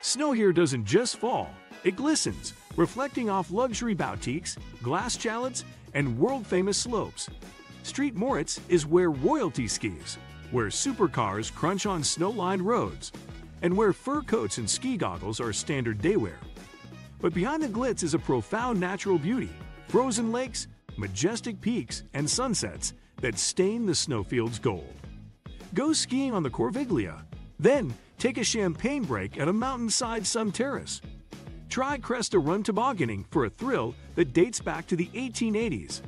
Snow here doesn't just fall, it glistens, reflecting off luxury boutiques, glass chalets, and world-famous slopes. Street Moritz is where royalty skis, where supercars crunch on snow-lined roads, and where fur coats and ski goggles are standard daywear. But behind the glitz is a profound natural beauty, frozen lakes, majestic peaks, and sunsets that stain the snowfields gold. Go skiing on the Corviglia, then take a champagne break at a mountainside sun terrace. Try Cresta Run tobogganing for a thrill that dates back to the 1880s.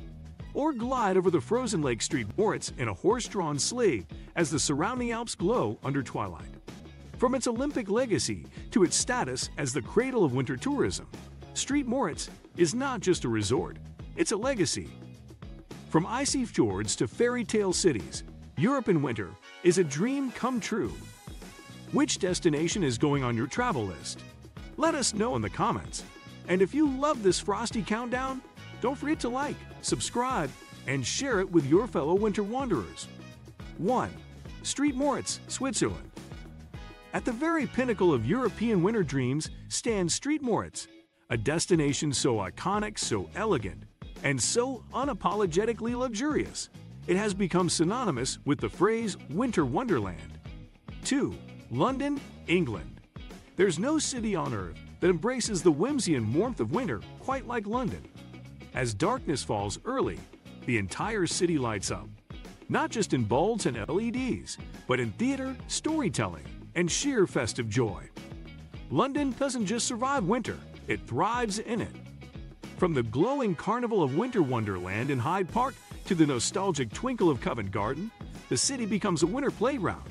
Or glide over the frozen Lake Street Moritz in a horse-drawn sleigh as the surrounding Alps glow under twilight. From its Olympic legacy to its status as the cradle of winter tourism, Street Moritz is not just a resort, it's a legacy. From icy fjords to fairy tale cities, Europe in winter is a dream come true. Which destination is going on your travel list? Let us know in the comments. And if you love this frosty countdown, don't forget to like, subscribe, and share it with your fellow winter wanderers. 1. Street Moritz, Switzerland. At the very pinnacle of European winter dreams stands Street Moritz, a destination so iconic, so elegant, and so unapologetically luxurious, it has become synonymous with the phrase winter wonderland. 2. London, England. There's no city on earth that embraces the whimsy and warmth of winter quite like London. As darkness falls early, the entire city lights up, not just in bulbs and LEDs, but in theater, storytelling, and sheer festive joy. London doesn't just survive winter, it thrives in it. From the glowing carnival of Winter Wonderland in Hyde Park to the nostalgic twinkle of Covent Garden, the city becomes a winter playground.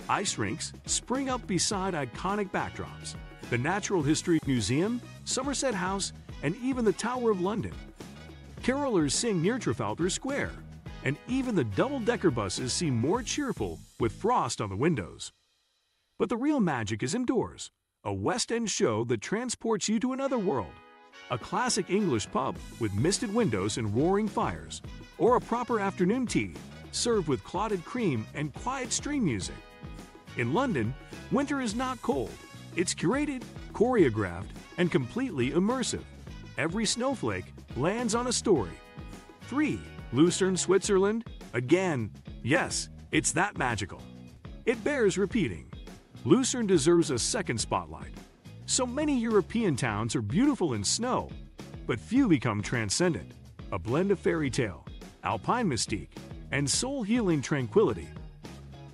Ice rinks spring up beside iconic backdrops. The Natural History Museum, Somerset House, and even the Tower of London. Carolers sing near Trafalgar Square, and even the double-decker buses seem more cheerful with frost on the windows. But the real magic is indoors, a West End show that transports you to another world. A classic English pub with misted windows and roaring fires, or a proper afternoon tea served with clotted cream and quiet stream music. In London, winter is not cold. It's curated, choreographed, and completely immersive. Every snowflake lands on a story. 3. Lucerne, Switzerland. Again, yes, it's that magical. It bears repeating. Lucerne deserves a second spotlight. So many European towns are beautiful in snow, but few become transcendent. A blend of fairy tale, alpine mystique, and soul-healing tranquility.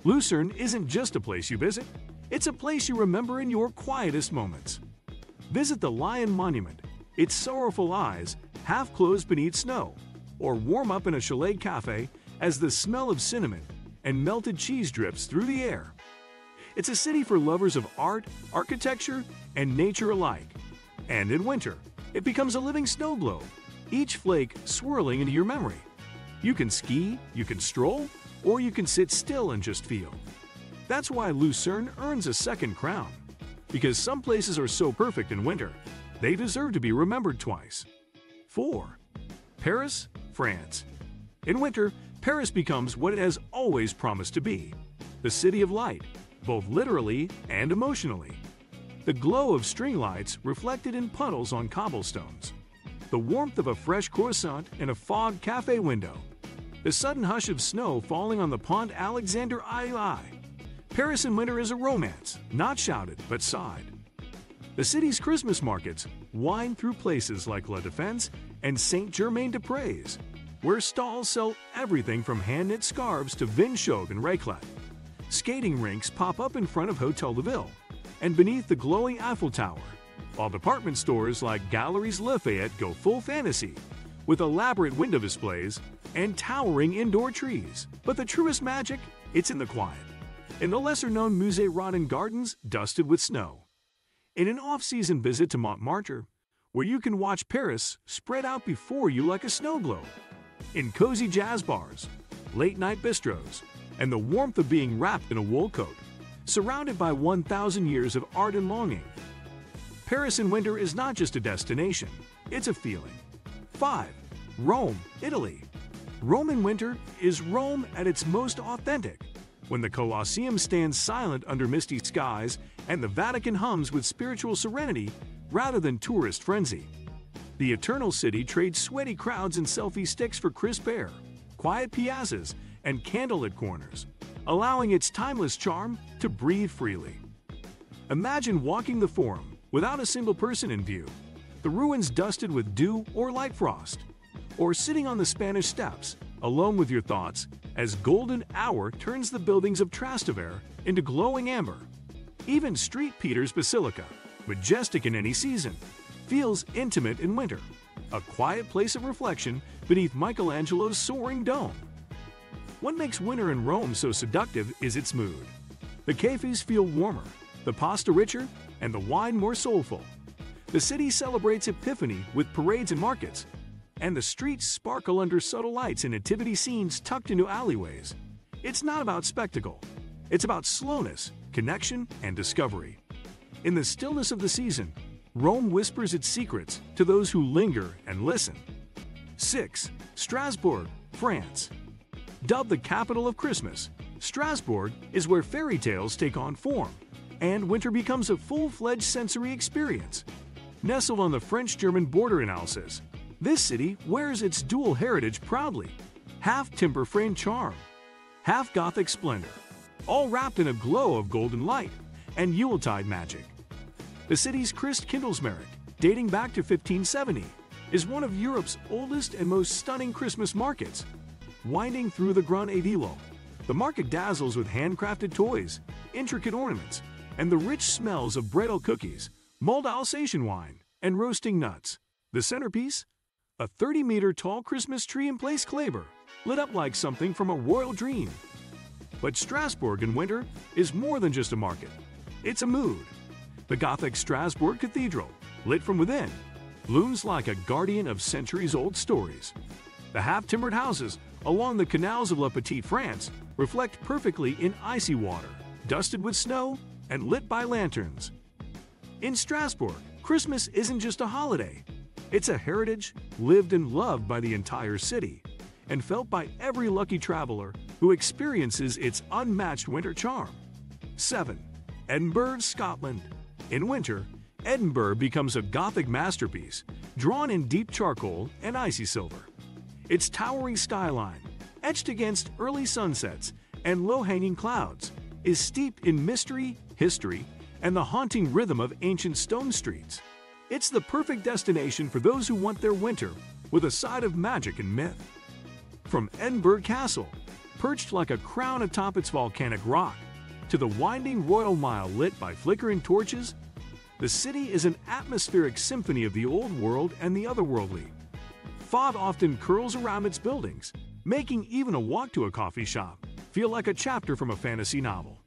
Lucerne isn't just a place you visit, it's a place you remember in your quietest moments. Visit the Lion Monument, its sorrowful eyes half closed beneath snow, or warm up in a chalet cafe as the smell of cinnamon and melted cheese drifts through the air. It's a city for lovers of art, architecture, and nature alike. And in winter, it becomes a living snow globe, each flake swirling into your memory. You can ski, you can stroll, or you can sit still and just feel. That's why Lucerne earns a second crown. Because some places are so perfect in winter, they deserve to be remembered twice. 4. Paris, France. In winter, Paris becomes what it has always promised to be, the city of light, both literally and emotionally. The glow of string lights reflected in puddles on cobblestones. The warmth of a fresh croissant in a fogged cafe window. The sudden hush of snow falling on the Pont Alexander II. Paris in winter is a romance, not shouted but sighed. The city's Christmas markets wind through places like La Défense and Saint-Germain-des-Prés, where stalls sell everything from hand-knit scarves to vin chaud and raclette. Skating rinks pop up in front of Hotel de Ville and beneath the glowing Eiffel Tower, while department stores like Galeries Lafayette go full fantasy, with elaborate window displays and towering indoor trees. But the truest magic, it's in the quiet, in the lesser-known Musée Rodin Gardens dusted with snow. In an off-season visit to Montmartre, where you can watch Paris spread out before you like a snow globe. In cozy jazz bars, late-night bistros, and the warmth of being wrapped in a wool coat, surrounded by 1,000 years of art and longing. Paris in winter is not just a destination, it's a feeling. 5. Rome, Italy. Rome in winter is Rome at its most authentic, when the Colosseum stands silent under misty skies and the Vatican hums with spiritual serenity rather than tourist frenzy. The Eternal City trades sweaty crowds and selfie sticks for crisp air, quiet piazzas, and candlelit corners, allowing its timeless charm to breathe freely. Imagine walking the Forum without a single person in view, the ruins dusted with dew or light frost, or sitting on the Spanish Steps, alone with your thoughts, as golden hour turns the buildings of Trastevere into glowing amber. Even St. Peter's Basilica, majestic in any season, feels intimate in winter, a quiet place of reflection beneath Michelangelo's soaring dome. What makes winter in Rome so seductive is its mood. The cafes feel warmer, the pasta richer, and the wine more soulful. The city celebrates Epiphany with parades and markets, and the streets sparkle under subtle lights and nativity scenes tucked into alleyways. It's not about spectacle. It's about slowness, connection, and discovery. In the stillness of the season, Rome whispers its secrets to those who linger and listen. 6. Strasbourg, France. Dubbed the capital of Christmas, Strasbourg is where fairy tales take on form, and winter becomes a full-fledged sensory experience. Nestled on the French-German border in Alsace, this city wears its dual heritage proudly, half timber-frame charm, half Gothic splendor, all wrapped in a glow of golden light and Yuletide magic. The city's Christkindlesmarkt, dating back to 1570, is one of Europe's oldest and most stunning Christmas markets. Winding through the Grand Avilo, the market dazzles with handcrafted toys, intricate ornaments, and the rich smells of bredel cookies, mulled Alsatian wine, and roasting nuts. The centerpiece? A 30-meter-tall Christmas tree in Place Kleber, lit up like something from a royal dream. But Strasbourg in winter is more than just a market. It's a mood. The Gothic Strasbourg Cathedral, lit from within, looms like a guardian of centuries-old stories. The half-timbered houses along the canals of La Petite France reflect perfectly in icy water, dusted with snow and lit by lanterns. In Strasbourg, Christmas isn't just a holiday. It's a heritage lived and loved by the entire city and felt by every lucky traveler who experiences its unmatched winter charm. 7. Edinburgh, Scotland. In winter, Edinburgh becomes a Gothic masterpiece, drawn in deep charcoal and icy silver. Its towering skyline, etched against early sunsets and low-hanging clouds, is steeped in mystery, history, and the haunting rhythm of ancient stone streets. It's the perfect destination for those who want their winter with a side of magic and myth. From Edinburgh Castle, perched like a crown atop its volcanic rock, to the winding Royal Mile lit by flickering torches, the city is an atmospheric symphony of the old world and the otherworldly. Fog often curls around its buildings, making even a walk to a coffee shop feel like a chapter from a fantasy novel.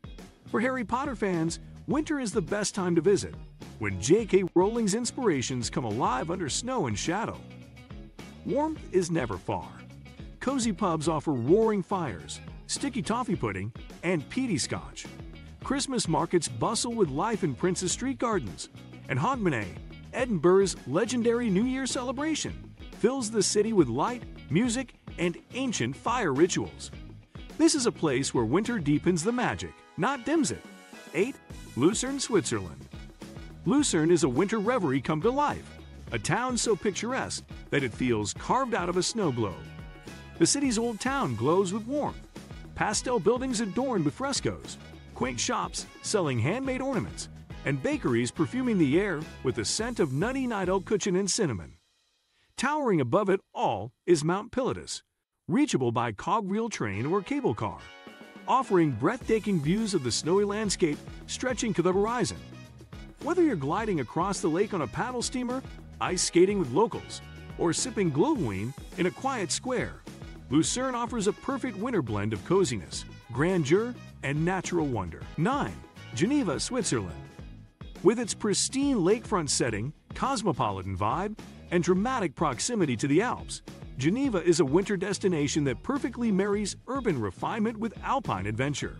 For Harry Potter fans, winter is the best time to visit, when J.K. Rowling's inspirations come alive under snow and shadow. Warmth is never far. Cozy pubs offer roaring fires, sticky toffee pudding, and peaty scotch. Christmas markets bustle with life in Prince's Street Gardens, and Hogmanay, Edinburgh's legendary New Year celebration, fills the city with light, music, and ancient fire rituals. This is a place where winter deepens the magic, not dims it. 8. Lucerne, Switzerland. Lucerne is a winter reverie come to life, a town so picturesque that it feels carved out of a snow globe. The city's old town glows with warmth, pastel buildings adorned with frescoes, quaint shops selling handmade ornaments, and bakeries perfuming the air with the scent of nutty Nidal-Kuchen and cinnamon. Towering above it all is Mount Pilatus, reachable by cogwheel train or cable car, offering breathtaking views of the snowy landscape stretching to the horizon. Whether you're gliding across the lake on a paddle steamer, ice skating with locals, or sipping Glühwein in a quiet square, Lucerne offers a perfect winter blend of coziness, grandeur, and natural wonder. 9. Geneva, Switzerland. With its pristine lakefront setting, cosmopolitan vibe, and dramatic proximity to the Alps, Geneva is a winter destination that perfectly marries urban refinement with alpine adventure.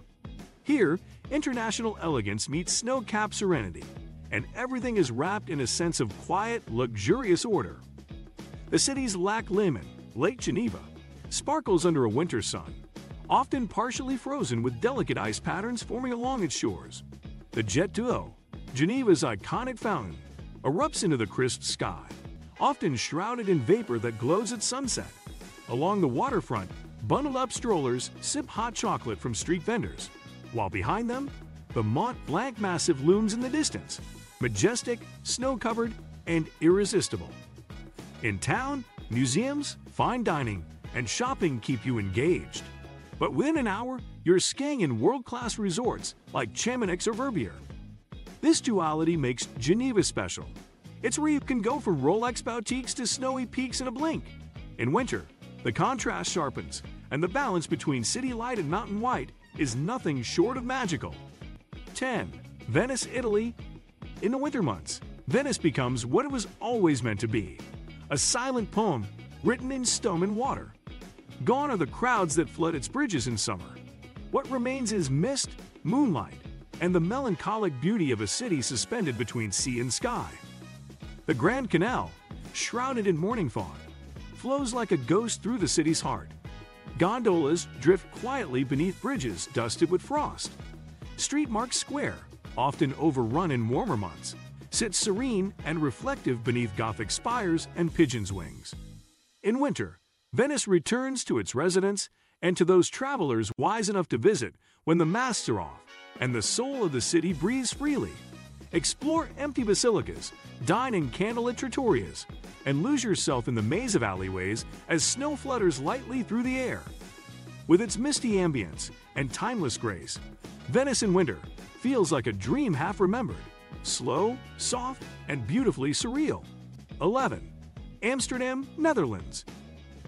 Here, international elegance meets snow-capped serenity, and everything is wrapped in a sense of quiet, luxurious order. The city's Lac Léman, Lake Geneva, sparkles under a winter sun, often partially frozen with delicate ice patterns forming along its shores. The jet d'eau, Geneva's iconic fountain, erupts into the crisp sky, often shrouded in vapor that glows at sunset. Along the waterfront, bundled-up strollers sip hot chocolate from street vendors, while behind them, the Mont Blanc massif looms in the distance, majestic, snow-covered, and irresistible. In town, museums, fine dining, and shopping keep you engaged. But within an hour, you're skiing in world-class resorts like Chamonix or Verbier. This duality makes Geneva special. It's where you can go from Rolex boutiques to snowy peaks in a blink. In winter, the contrast sharpens, and the balance between city light and mountain white is nothing short of magical. 10. Venice, Italy. In the winter months, Venice becomes what it was always meant to be, a silent poem written in stone and water. Gone are the crowds that flood its bridges in summer. What remains is mist, moonlight, and the melancholic beauty of a city suspended between sea and sky. The Grand Canal, shrouded in morning fog, flows like a ghost through the city's heart. Gondolas drift quietly beneath bridges dusted with frost. Street Market Square, often overrun in warmer months, sits serene and reflective beneath Gothic spires and pigeons' wings. In winter, Venice returns to its residents and to those travelers wise enough to visit when the masks are off and the soul of the city breathes freely. Explore empty basilicas, dine in candlelit trattorias, and lose yourself in the maze of alleyways as snow flutters lightly through the air. With its misty ambience and timeless grace, Venice in winter feels like a dream half remembered, slow, soft, and beautifully surreal. 11. Amsterdam, Netherlands.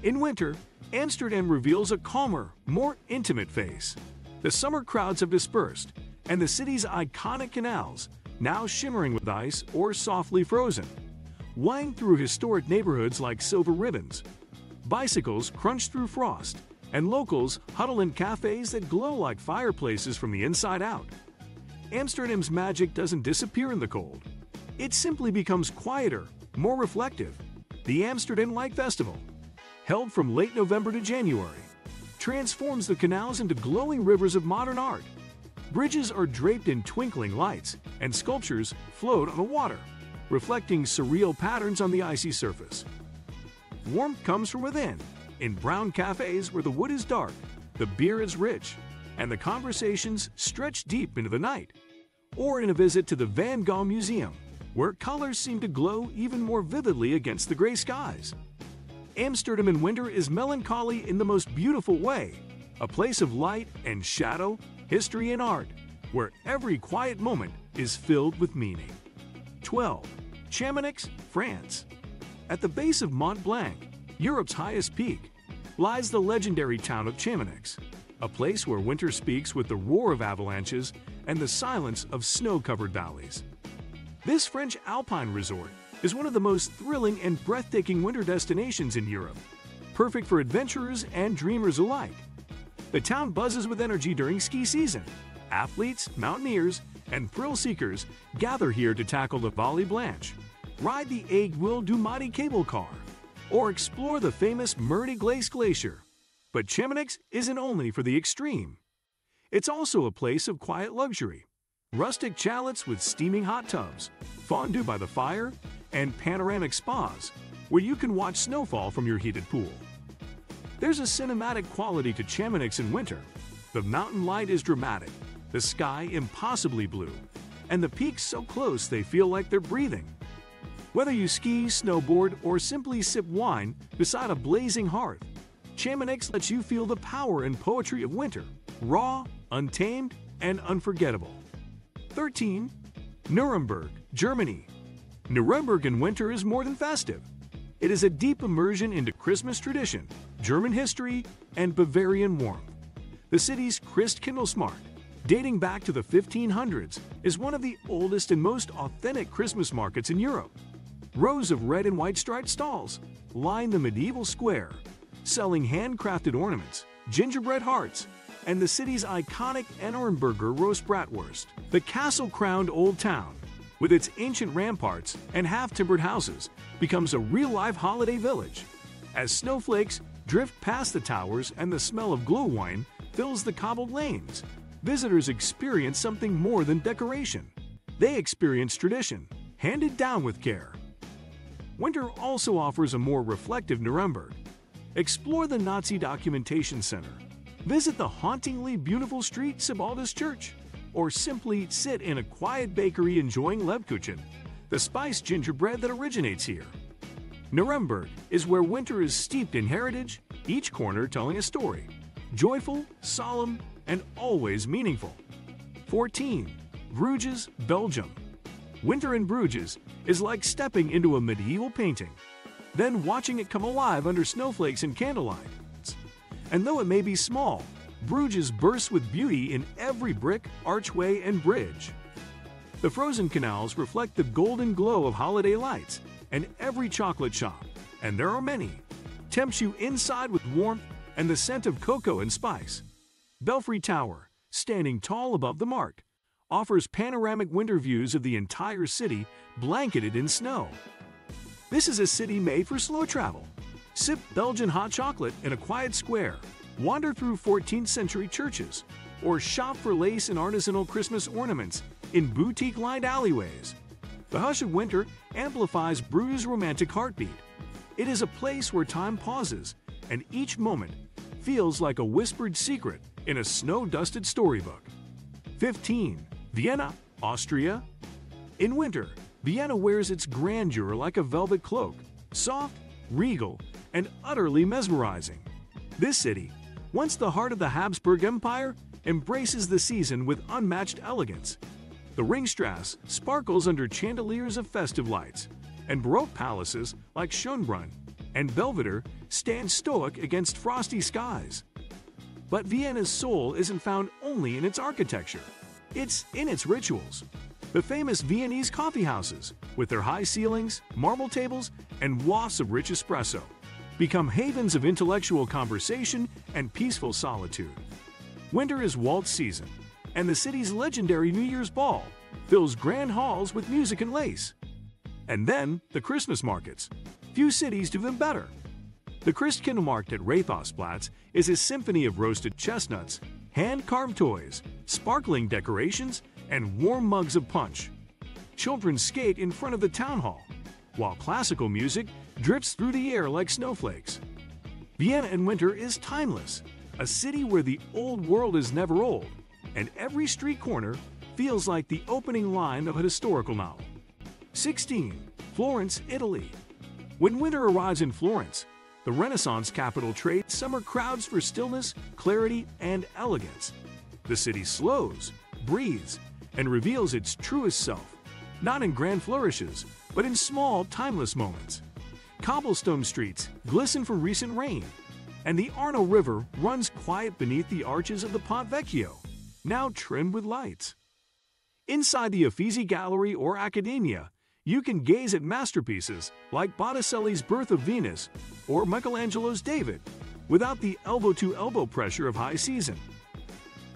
In winter, Amsterdam reveals a calmer, more intimate face. The summer crowds have dispersed, and the city's iconic canals, now shimmering with ice or softly frozen, wind through historic neighborhoods like silver ribbons. Bicycles crunch through frost, and locals huddle in cafes that glow like fireplaces from the inside out. Amsterdam's magic doesn't disappear in the cold. It simply becomes quieter, more reflective. The Amsterdam Light Festival, held from late November to January, transforms the canals into glowing rivers of modern art. Bridges are draped in twinkling lights, and sculptures float on the water, reflecting surreal patterns on the icy surface. Warmth comes from within, in brown cafes where the wood is dark, the beer is rich, and the conversations stretch deep into the night. Or in a visit to the Van Gogh Museum, where colors seem to glow even more vividly against the gray skies. Amsterdam in winter is melancholy in the most beautiful way, a place of light and shadow, history and art, where every quiet moment is filled with meaning. 12. Chamonix, France. At the base of Mont Blanc, Europe's highest peak, lies the legendary town of Chamonix, a place where winter speaks with the roar of avalanches and the silence of snow-covered valleys. This French alpine resort is one of the most thrilling and breathtaking winter destinations in Europe, perfect for adventurers and dreamers alike. The town buzzes with energy during ski season. Athletes, mountaineers, and thrill seekers gather here to tackle the Vallée Blanche, ride the Aiguille du Midi cable car, or explore the famous Mer de Glace glacier. But Chamonix isn't only for the extreme. It's also a place of quiet luxury. Rustic chalets with steaming hot tubs, fondue by the fire, and panoramic spas where you can watch snowfall from your heated pool. There's a cinematic quality to Chamonix in winter. The mountain light is dramatic, the sky impossibly blue, and the peaks so close they feel like they're breathing. Whether you ski, snowboard, or simply sip wine beside a blazing hearth, Chamonix lets you feel the power and poetry of winter, raw, untamed, and unforgettable. 13. Nuremberg, Germany. Nuremberg in winter is more than festive. It is a deep immersion into Christmas tradition, German history, and Bavarian warmth. The city's Christkindlesmarkt, dating back to the 1500s, is one of the oldest and most authentic Christmas markets in Europe. Rows of red and white striped stalls line the medieval square, selling handcrafted ornaments, gingerbread hearts, and the city's iconic Ennernberger roast bratwurst. The castle-crowned old town, with its ancient ramparts and half-timbered houses, becomes a real-life holiday village. As snowflakes drift past the towers and the smell of glühwein fills the cobbled lanes, visitors experience something more than decoration. They experience tradition, handed down with care. Winter also offers a more reflective Nuremberg. Explore the Nazi Documentation Center, visit the hauntingly beautiful street Sebaldus Church, or simply sit in a quiet bakery enjoying Lebkuchen, the spiced gingerbread that originates here. Nuremberg is where winter is steeped in heritage, each corner telling a story, joyful, solemn, and always meaningful. 14. Bruges, Belgium. Winter in Bruges is like stepping into a medieval painting, then watching it come alive under snowflakes and candlelight. And though it may be small, Bruges bursts with beauty in every brick, archway, and bridge. The frozen canals reflect the golden glow of holiday lights, and every chocolate shop, and there are many, tempts you inside with warmth and the scent of cocoa and spice. Belfry Tower, standing tall above the Markt, offers panoramic winter views of the entire city blanketed in snow. This is a city made for slow travel. Sip Belgian hot chocolate in a quiet square, wander through 14th century churches, or shop for lace and artisanal Christmas ornaments in boutique-lined alleyways. The hush of winter amplifies Bruges' romantic heartbeat. It is a place where time pauses, and each moment feels like a whispered secret in a snow-dusted storybook. 15. Vienna, Austria. In winter, Vienna wears its grandeur like a velvet cloak, soft, regal, and utterly mesmerizing. This city, once the heart of the Habsburg Empire, embraces the season with unmatched elegance. The Ringstrasse sparkles under chandeliers of festive lights, and Baroque palaces like Schönbrunn and Belvedere stand stoic against frosty skies. But Vienna's soul isn't found only in its architecture. It's in its rituals. The famous Viennese coffee houses, with their high ceilings, marble tables, and wafts of rich espresso, become havens of intellectual conversation and peaceful solitude. Winter is waltz season, and the city's legendary New Year's Ball fills grand halls with music and lace. And then the Christmas markets. Few cities do them better. The Christkindlmarkt at Rathausplatz is a symphony of roasted chestnuts, hand-carved toys, sparkling decorations, and warm mugs of punch. Children skate in front of the town hall, while classical music drifts through the air like snowflakes. Vienna in winter is timeless, a city where the old world is never old, and every street corner feels like the opening line of a historical novel. 16. Florence, Italy. When winter arrives in Florence, the Renaissance capital trades summer crowds for stillness, clarity, and elegance. The city slows, breathes, and reveals its truest self, not in grand flourishes, but in small, timeless moments. Cobblestone streets glisten from recent rain, and the Arno River runs quiet beneath the arches of the Ponte Vecchio, now trimmed with lights. Inside the Uffizi Gallery or Accademia, you can gaze at masterpieces like Botticelli's Birth of Venus or Michelangelo's David without the elbow-to-elbow pressure of high season.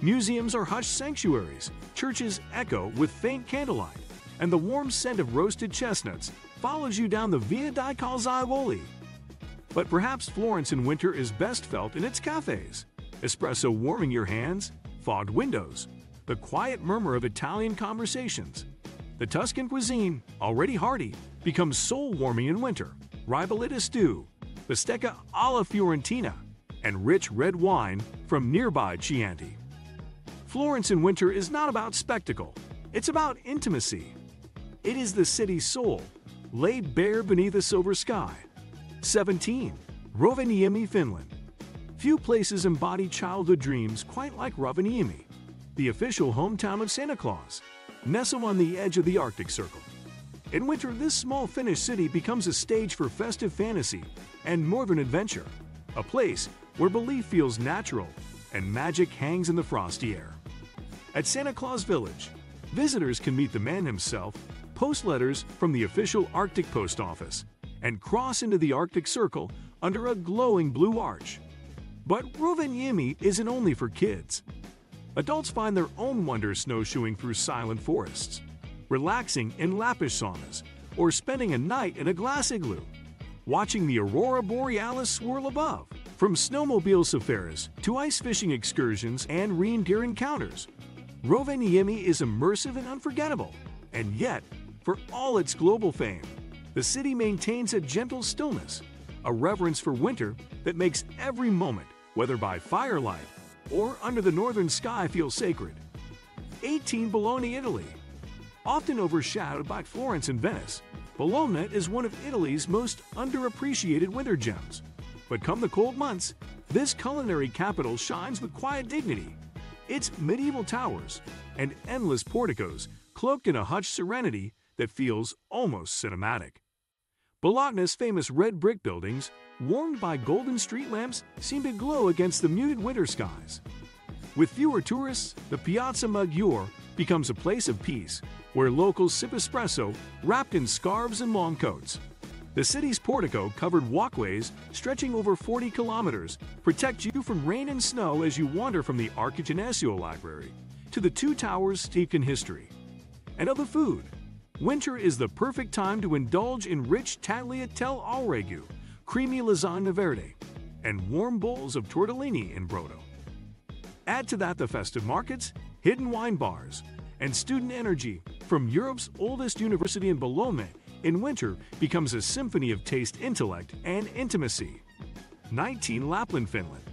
Museums are hushed sanctuaries, churches echo with faint candlelight, and the warm scent of roasted chestnuts follows you down the Via dei Calzaioli. But perhaps Florence in winter is best felt in its cafes. Espresso warming your hands, fogged windows, the quiet murmur of Italian conversations. The Tuscan cuisine, already hearty, becomes soul-warming in winter. Ribollita stew, bistecca alla Fiorentina, and rich red wine from nearby Chianti. Florence in winter is not about spectacle, it's about intimacy. It is the city's soul, laid bare beneath a silver sky. 17. Rovaniemi, Finland. Few places embody childhood dreams quite like Rovaniemi, the official hometown of Santa Claus, nestled on the edge of the Arctic Circle. In winter, this small Finnish city becomes a stage for festive fantasy and northern adventure, a place where belief feels natural and magic hangs in the frosty air. At Santa Claus Village, visitors can meet the man himself, post letters from the official Arctic Post Office, and cross into the Arctic Circle under a glowing blue arch. But Rovaniemi isn't only for kids. Adults find their own wonders snowshoeing through silent forests, relaxing in Lappish saunas, or spending a night in a glass igloo, watching the aurora borealis swirl above. From snowmobile safaris to ice fishing excursions and reindeer encounters, Rovaniemi is immersive and unforgettable. And yet, for all its global fame, the city maintains a gentle stillness, a reverence for winter that makes every moment, whether by firelight or under the northern sky, feel sacred. 18 Bologna, Italy. Often overshadowed by Florence and Venice, Bologna is one of Italy's most underappreciated winter gems. But come the cold months, this culinary capital shines with quiet dignity. Its medieval towers and endless porticos cloaked in a hushed serenity that feels almost cinematic. Bologna's famous red brick buildings, warmed by golden street lamps, seem to glow against the muted winter skies. With fewer tourists, the Piazza Maggiore becomes a place of peace, where locals sip espresso wrapped in scarves and long coats. The city's portico-covered walkways, stretching over 40 kilometers, protect you from rain and snow as you wander from the Archigenesio Library to the two towers steeped in history. And of the food, winter is the perfect time to indulge in rich tagliatelle al ragu, creamy lasagna verde, and warm bowls of tortellini in brodo. Add to that the festive markets, hidden wine bars, and student energy from Europe's oldest university in Bologna. In winter becomes a symphony of taste, intellect, and intimacy. 19 Lapland, Finland.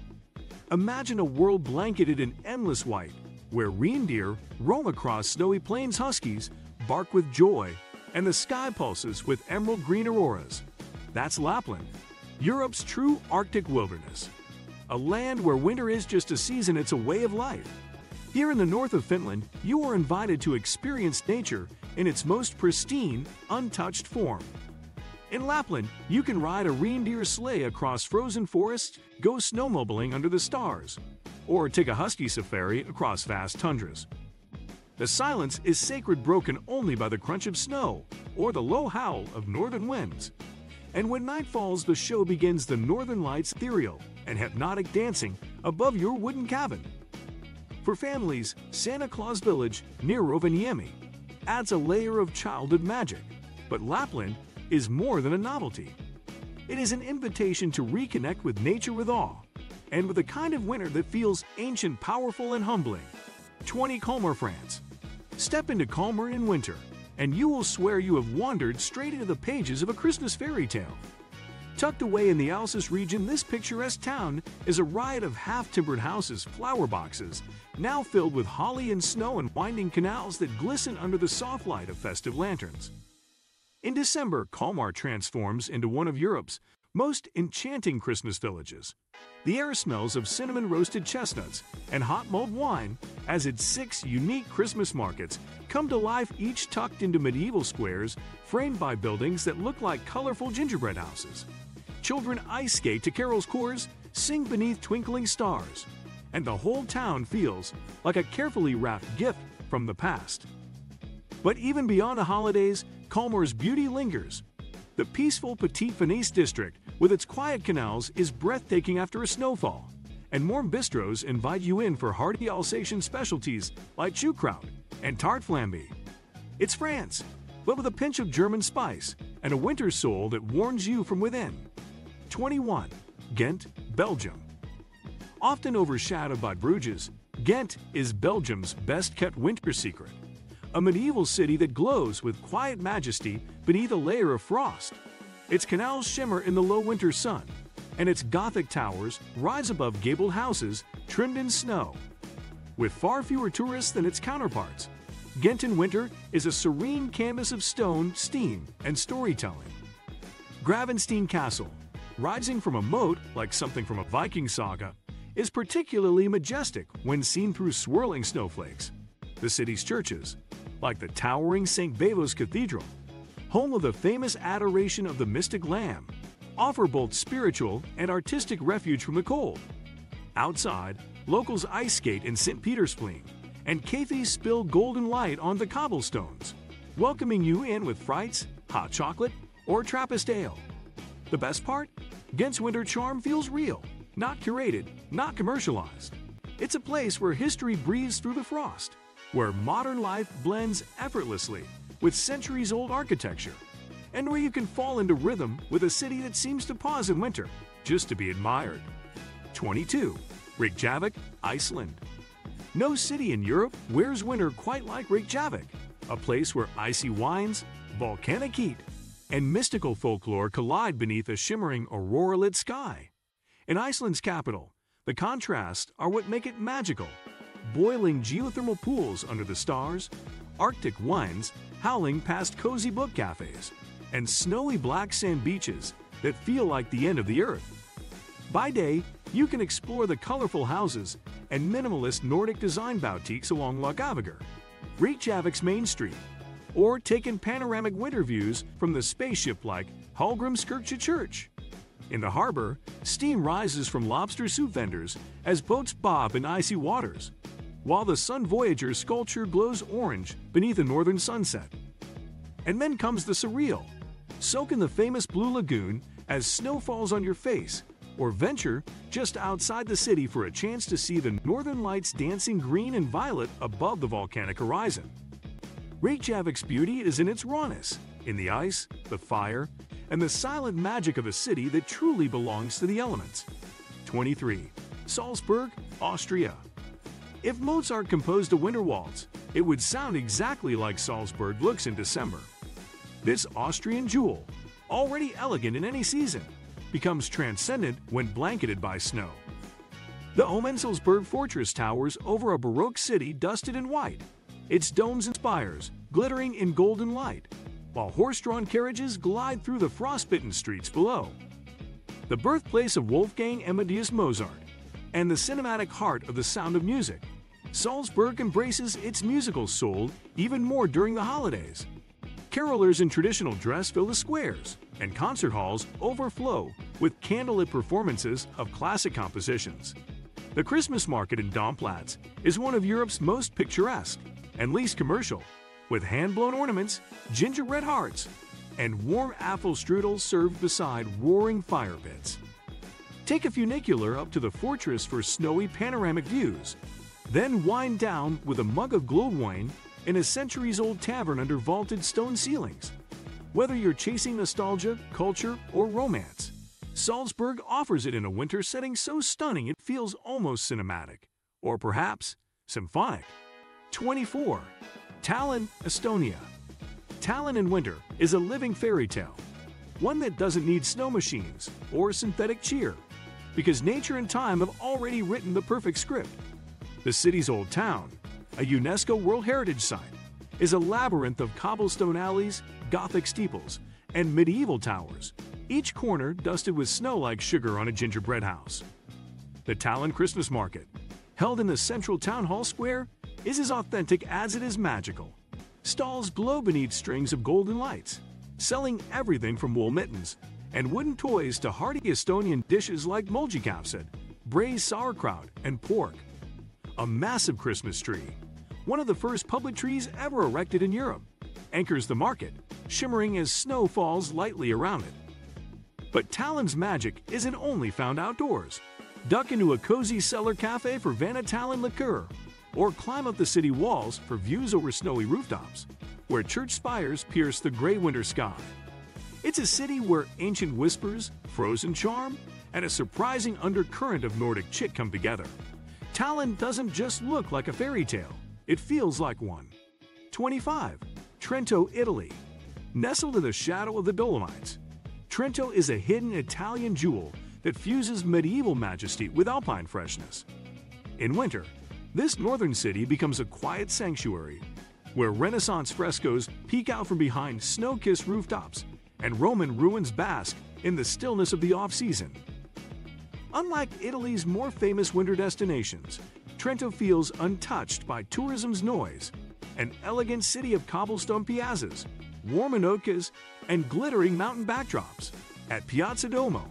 Imagine a world blanketed in endless white, where reindeer roam across snowy plains, huskies bark with joy, and the sky pulses with emerald green auroras. That's Lapland, Europe's true Arctic wilderness. A land where winter is just a season, it's a way of life. Here in the north of Finland, you are invited to experience nature in its most pristine, untouched form. In Lapland, you can ride a reindeer sleigh across frozen forests, go snowmobiling under the stars, or take a husky safari across vast tundras. The silence is sacred, broken only by the crunch of snow or the low howl of northern winds. And when night falls, the show begins, the northern lights ethereal and hypnotic dancing above your wooden cabin. For families, Santa Claus Village near Rovaniemi adds a layer of childhood magic. But Lapland is more than a novelty. It is an invitation to reconnect with nature with awe, and with a kind of winter that feels ancient, powerful, and humbling. 20 Colmar, France. Step into Colmar in winter, and you will swear you have wandered straight into the pages of a Christmas fairy tale. Tucked away in the Alsace region, this picturesque town is a riot of half-timbered houses, flower boxes, now filled with holly and snow, and winding canals that glisten under the soft light of festive lanterns. In December, Colmar transforms into one of Europe's most enchanting Christmas villages. The air smells of cinnamon-roasted chestnuts and hot mulled wine as its 6 unique Christmas markets come to life, each tucked into medieval squares framed by buildings that look like colorful gingerbread houses. Children ice skate to carols, chorus sing beneath twinkling stars, and the whole town feels like a carefully wrapped gift from the past. But even beyond the holidays, Colmar's beauty lingers. The peaceful Petite Fenice district, with its quiet canals, is breathtaking after a snowfall, and warm bistros invite you in for hearty Alsatian specialties like choucrout and tarte flambée. It's France, but with a pinch of German spice and a winter soul that warms you from within. 21. Ghent, Belgium. Often overshadowed by Bruges, Ghent is Belgium's best-kept winter secret. A medieval city that glows with quiet majesty beneath a layer of frost. Its canals shimmer in the low winter sun, and its Gothic towers rise above gabled houses trimmed in snow. With far fewer tourists than its counterparts, Ghent in winter is a serene canvas of stone, steam, and storytelling. Gravenstein Castle, rising from a moat like something from a Viking saga, is particularly majestic when seen through swirling snowflakes. The city's churches, like the towering St. Bavo's Cathedral, home of the famous adoration of the mystic Lamb, offer both spiritual and artistic refuge from the cold. Outside, locals ice skate in St. Petersplein, and cafes spill golden light on the cobblestones, welcoming you in with frites, hot chocolate, or Trappist ale. The best part? Ghent's winter charm feels real, not curated, not commercialized. It's a place where history breathes through the frost, where modern life blends effortlessly with centuries-old architecture, and where you can fall into rhythm with a city that seems to pause in winter just to be admired. 22. Reykjavik, Iceland. No city in Europe wears winter quite like Reykjavik, a place where icy winds, volcanic heat, and mystical folklore collide beneath a shimmering aurora-lit sky. In Iceland's capital, the contrasts are what make it magical. Boiling geothermal pools under the stars, Arctic winds howling past cozy book cafes, and snowy black sand beaches that feel like the end of the earth. By day, you can explore the colorful houses and minimalist Nordic design boutiques along Laugavegr, Reykjavik's main street, or take in panoramic winter views from the spaceship-like Hallgrímskirkja Church. In the harbor, steam rises from lobster soup vendors as boats bob in icy waters, while the Sun Voyager sculpture glows orange beneath a northern sunset. And then comes the surreal. Soak in the famous Blue Lagoon as snow falls on your face, or venture just outside the city for a chance to see the northern lights dancing green and violet above the volcanic horizon. Reykjavik's beauty is in its rawness, in the ice, the fire, and the silent magic of a city that truly belongs to the elements. 23. Salzburg, Austria. If Mozart composed a winter waltz, it would sound exactly like Salzburg looks in December. This Austrian jewel, already elegant in any season, becomes transcendent when blanketed by snow. The Hohensalzburg fortress towers over a Baroque city dusted in white, its domes and spires glittering in golden light, while horse-drawn carriages glide through the frostbitten streets below. The birthplace of Wolfgang Amadeus Mozart and the cinematic heart of the Sound of Music, Salzburg embraces its musical soul even more during the holidays. Carolers in traditional dress fill the squares, and concert halls overflow with candlelit performances of classic compositions. The Christmas market in Domplatz is one of Europe's most picturesque and least commercial, with hand-blown ornaments, gingerbread hearts, and warm apple strudel served beside roaring fire pits. Take a funicular up to the fortress for snowy panoramic views, then wind down with a mug of Glühwein in a centuries-old tavern under vaulted stone ceilings. Whether you're chasing nostalgia, culture, or romance, Salzburg offers it in a winter setting so stunning it feels almost cinematic, or perhaps symphonic. 24. Tallinn, Estonia. Tallinn in winter is a living fairy tale, one that doesn't need snow machines or synthetic cheer, because nature and time have already written the perfect script. The city's old town, a UNESCO World Heritage Site, is a labyrinth of cobblestone alleys, Gothic steeples, and medieval towers, each corner dusted with snow like sugar on a gingerbread house. The Tallinn Christmas Market, held in the central town hall square, is as authentic as it is magical. Stalls glow beneath strings of golden lights, selling everything from wool mittens and wooden toys to hearty Estonian dishes like mulled, braised sauerkraut, and pork. A massive Christmas tree, one of the first public trees ever erected in Europe, anchors the market, shimmering as snow falls lightly around it. But Tallinn's magic isn't only found outdoors. Duck into a cozy cellar cafe for Vienna Tallinn liqueur, or climb up the city walls for views over snowy rooftops, where church spires pierce the gray winter sky. It's a city where ancient whispers, frozen charm, and a surprising undercurrent of Nordic chic come together. Tallinn doesn't just look like a fairy tale, it feels like one. 25. Trento, Italy. Nestled in the shadow of the Dolomites, Trento is a hidden Italian jewel that fuses medieval majesty with alpine freshness. In winter, this northern city becomes a quiet sanctuary, where Renaissance frescoes peek out from behind snow-kissed rooftops and Roman ruins bask in the stillness of the off-season. Unlike Italy's more famous winter destinations, Trento feels untouched by tourism's noise, an elegant city of cobblestone piazzas, warm enokas, and glittering mountain backdrops. At Piazza Duomo,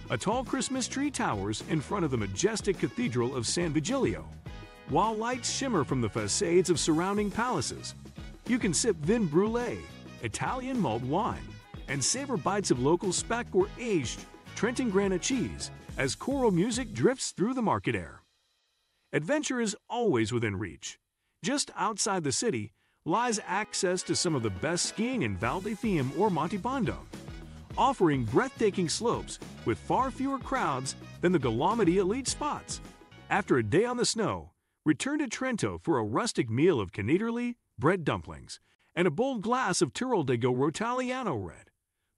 a tall Christmas tree towers in front of the majestic Cathedral of San Vigilio, while lights shimmer from the facades of surrounding palaces. You can sip vin brûlé, Italian mulled wine, and savor bites of local speck or aged Trenton granite cheese as choral music drifts through the market air. Adventure is always within reach. Just outside the city lies access to some of the best skiing in Val di Fiemme or Monte Bondo. offering breathtaking slopes with far fewer crowds than the Dolomiti elite spots. After a day on the snow, return to Trento for a rustic meal of canederli, bread dumplings, and a bold glass of Tirol de Rotagliano red.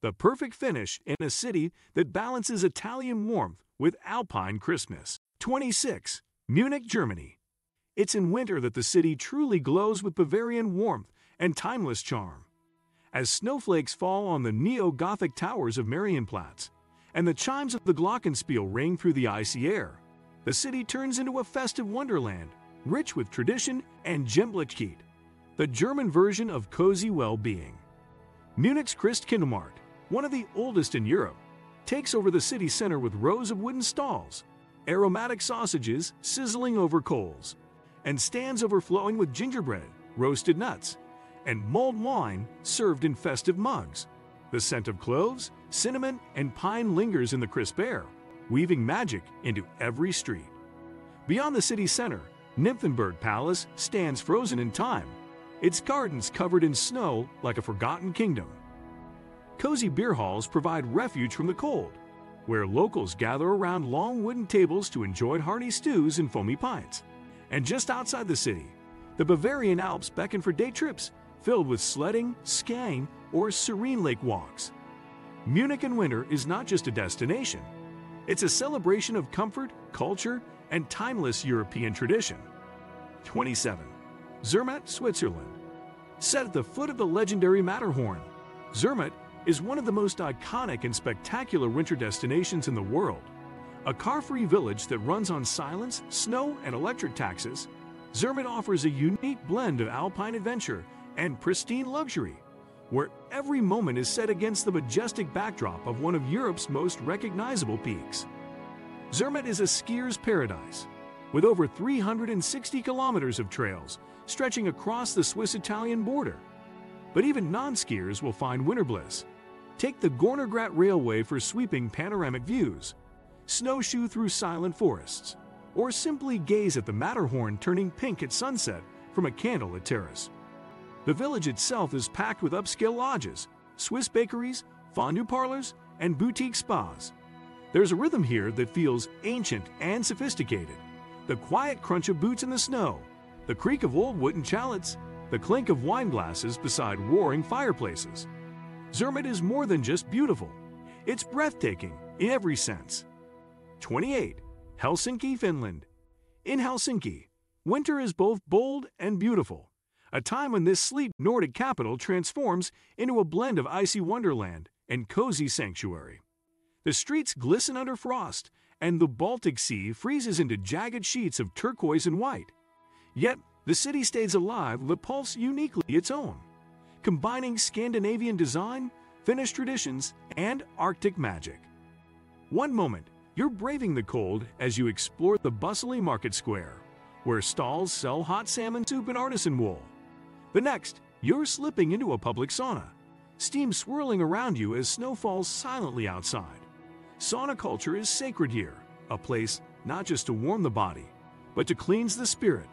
The perfect finish in a city that balances Italian warmth with alpine crispness. 26. Munich, Germany. It's in winter that the city truly glows with Bavarian warmth and timeless charm. As snowflakes fall on the neo-Gothic towers of Marienplatz, and the chimes of the glockenspiel ring through the icy air, the city turns into a festive wonderland, rich with tradition and Gemblichkeit, the German version of cozy well-being. Munich's Christkindlmarkt, one of the oldest in Europe, takes over the city center with rows of wooden stalls, aromatic sausages sizzling over coals, and stands overflowing with gingerbread, roasted nuts, and mulled wine served in festive mugs. The scent of cloves, cinnamon, and pine lingers in the crisp air, weaving magic into every street. Beyond the city center, Nymphenburg Palace stands frozen in time, its gardens covered in snow like a forgotten kingdom. Cozy beer halls provide refuge from the cold, where locals gather around long wooden tables to enjoy hearty stews and foamy pints. And just outside the city, the Bavarian Alps beckon for day trips filled with sledding, skiing, or serene lake walks. Munich in winter is not just a destination. It's a celebration of comfort, culture, and timeless European tradition. 27. Zermatt, Switzerland. Set at the foot of the legendary Matterhorn, Zermatt is one of the most iconic and spectacular winter destinations in the world. A car-free village that runs on silence, snow, and electric taxis, Zermatt offers a unique blend of alpine adventure and pristine luxury, where every moment is set against the majestic backdrop of one of Europe's most recognizable peaks. Zermatt is a skier's paradise, with over 360 kilometers of trails stretching across the Swiss-Italian border. But even non-skiers will find winter bliss. Take the Gornergrat Railway for sweeping panoramic views, snowshoe through silent forests, or simply gaze at the Matterhorn turning pink at sunset from a candlelit terrace. The village itself is packed with upscale lodges, Swiss bakeries, fondue parlors, and boutique spas. There's a rhythm here that feels ancient and sophisticated. The quiet crunch of boots in the snow, the creak of old wooden challets, the clink of wine glasses beside roaring fireplaces. Zermatt is more than just beautiful. It's breathtaking in every sense. 28. Helsinki, Finland. In Helsinki, winter is both bold and beautiful, a time when this sleek Nordic capital transforms into a blend of icy wonderland and cozy sanctuary. The streets glisten under frost, and the Baltic Sea freezes into jagged sheets of turquoise and white. Yet, the city stays alive with a pulse uniquely its own, combining Scandinavian design, Finnish traditions, and Arctic magic. One moment, you're braving the cold as you explore the bustling market square, where stalls sell hot salmon soup and artisan wool. The next, you're slipping into a public sauna, steam swirling around you as snow falls silently outside. Sauna culture is sacred here, a place not just to warm the body, but to cleanse the spirit.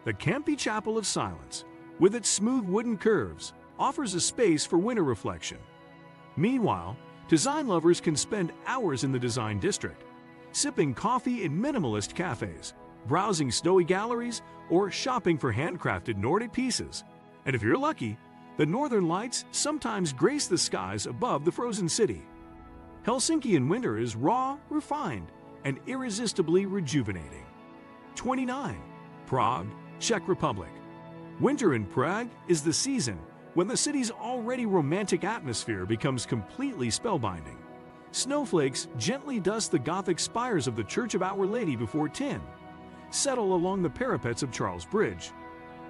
The Campi Chapel of Silence, with its smooth wooden curves, offers a space for winter reflection. Meanwhile, design lovers can spend hours in the design district, sipping coffee in minimalist cafes, browsing snowy galleries, or shopping for handcrafted Nordic pieces. And if you're lucky, the northern lights sometimes grace the skies above the frozen city. Helsinki in winter is raw, refined, and irresistibly rejuvenating. 29. Prague, Czech Republic. Winter in Prague is the season when the city's already romantic atmosphere becomes completely spellbinding. Snowflakes gently dust the Gothic spires of the Church of Our Lady before 10, settle along the parapets of Charles Bridge,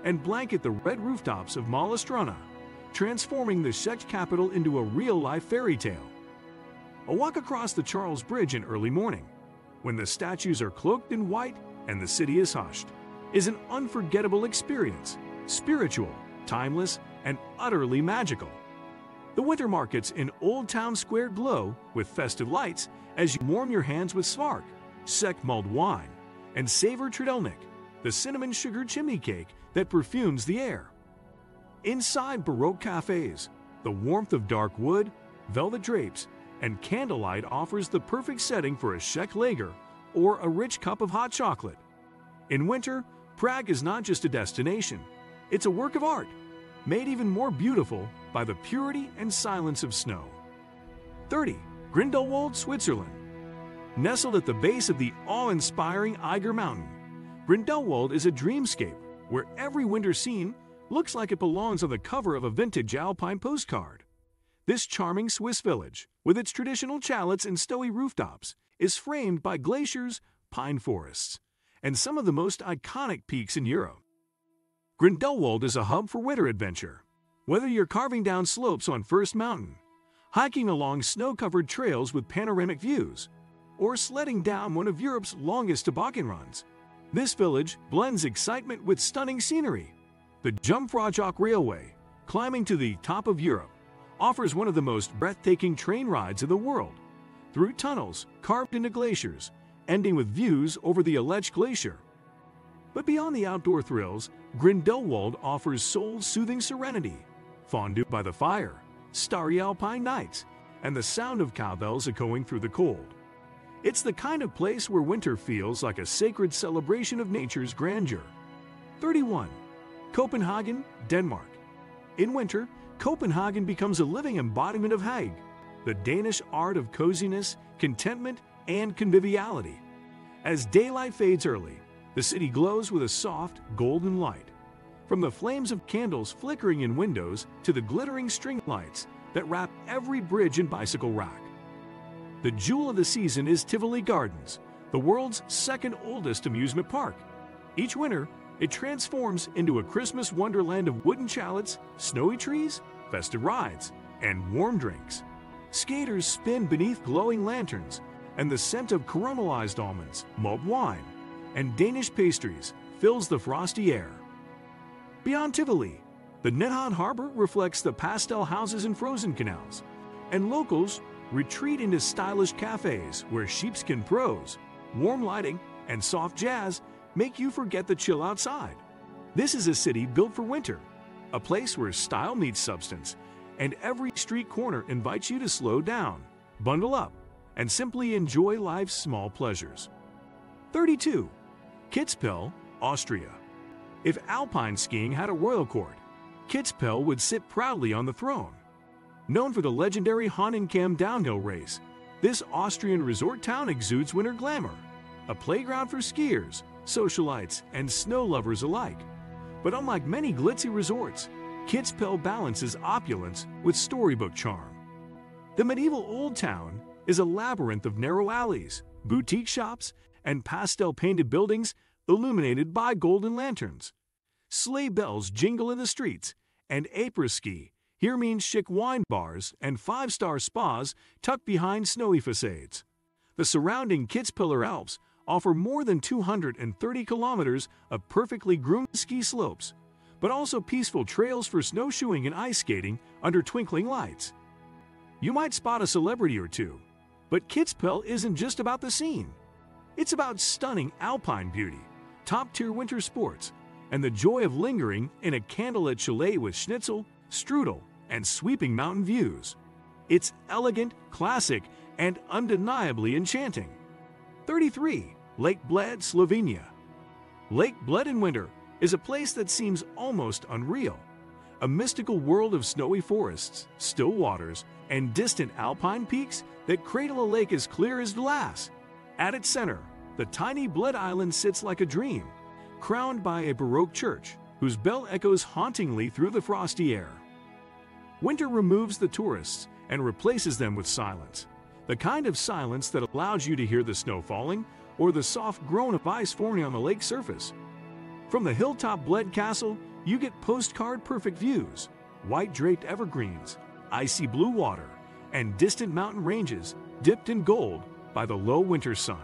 and blanket the red rooftops of Malá transforming the Czech capital into a real-life fairy tale. A walk across the Charles Bridge in early morning, when the statues are cloaked in white and the city is hushed, is an unforgettable experience, spiritual, timeless, and utterly magical. The winter markets in Old Town Square glow with festive lights as you warm your hands with svark, sek mulled wine, and savor tridelnik, the cinnamon sugar chimney cake that perfumes the air. Inside Baroque cafes, the warmth of dark wood, velvet drapes, and candlelight offers the perfect setting for a Czech lager or a rich cup of hot chocolate. In winter, Prague is not just a destination, it's a work of art, made even more beautiful by the purity and silence of snow. 30. Grindelwald, Switzerland. Nestled at the base of the awe-inspiring Eiger Mountain, Grindelwald is a dreamscape where every winter scene looks like it belongs on the cover of a vintage alpine postcard. This charming Swiss village, with its traditional chalets and snowy rooftops, is framed by glaciers, pine forests, and some of the most iconic peaks in Europe. Grindelwald is a hub for winter adventure. Whether you're carving down slopes on First Mountain, hiking along snow-covered trails with panoramic views, or sledding down one of Europe's longest toboggan runs, this village blends excitement with stunning scenery. The Jungfraujoch Railway, climbing to the top of Europe, offers one of the most breathtaking train rides in the world, through tunnels carved into glaciers, ending with views over the Aletsch Glacier. But beyond the outdoor thrills, Grindelwald offers soul-soothing serenity, fondue by the fire, starry alpine nights, and the sound of cowbells echoing through the cold. It's the kind of place where winter feels like a sacred celebration of nature's grandeur. 31. Copenhagen, Denmark. In winter, Copenhagen becomes a living embodiment of Hague, the Danish art of coziness, contentment, and conviviality. As daylight fades early, the city glows with a soft, golden light. From the flames of candles flickering in windows to the glittering string lights that wrap every bridge and bicycle rack. The jewel of the season is Tivoli Gardens, the world's second oldest amusement park. Each winter, it transforms into a Christmas wonderland of wooden chalets, snowy trees, festive rides, and warm drinks. Skaters spin beneath glowing lanterns, and the scent of caramelized almonds, mulled wine, and Danish pastries fills the frosty air. Beyond Tivoli, the Nyhavn Harbor reflects the pastel houses and frozen canals, and locals retreat into stylish cafes where sheepskin prose, warm lighting, and soft jazz make you forget the chill outside. This is a city built for winter, a place where style meets substance, and every street corner invites you to slow down, bundle up, and simply enjoy life's small pleasures. 32. Kitzbühel, Austria. If alpine skiing had a royal court, Kitzbühel would sit proudly on the throne. Known for the legendary Hahnenkamm downhill race, this Austrian resort town exudes winter glamour, a playground for skiers, socialites, and snow lovers alike. But unlike many glitzy resorts, Kitzbühel balances opulence with storybook charm. The medieval Old Town is a labyrinth of narrow alleys, boutique shops, and pastel-painted buildings illuminated by golden lanterns. Sleigh bells jingle in the streets, and après-ski here means chic wine bars and five-star spas tucked behind snowy facades. The surrounding Kitzbüheler Alps offer more than 230 kilometers of perfectly groomed ski slopes, but also peaceful trails for snowshoeing and ice skating under twinkling lights. You might spot a celebrity or two, but Kitzbühel isn't just about the scene. It's about stunning alpine beauty, top-tier winter sports, and the joy of lingering in a candlelit chalet with schnitzel, strudel, and sweeping mountain views. It's elegant, classic, and undeniably enchanting. 33. Lake Bled, Slovenia. Lake Bled in winter is a place that seems almost unreal. A mystical world of snowy forests, still waters, and distant alpine peaks that cradle a lake as clear as glass. At its center, the tiny Bled Island sits like a dream, crowned by a Baroque church whose bell echoes hauntingly through the frosty air. Winter removes the tourists and replaces them with silence, the kind of silence that allows you to hear the snow falling or the soft groan of ice forming on the lake surface. From the hilltop Bled Castle, you get postcard-perfect views, white-draped evergreens, icy blue water, and distant mountain ranges dipped in gold by the low winter sun.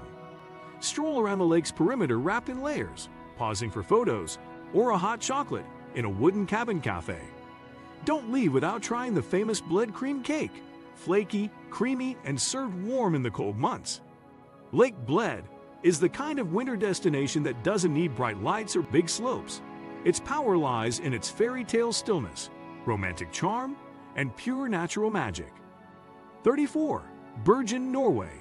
Stroll around the lake's perimeter wrapped in layers, pausing for photos or a hot chocolate in a wooden cabin cafe. Don't leave without trying the famous Bled cream cake, flaky, creamy, and served warm in the cold months. Lake Bled is the kind of winter destination that doesn't need bright lights or big slopes. Its power lies in its fairy tale stillness, romantic charm, and pure natural magic. 34. Bergen, Norway.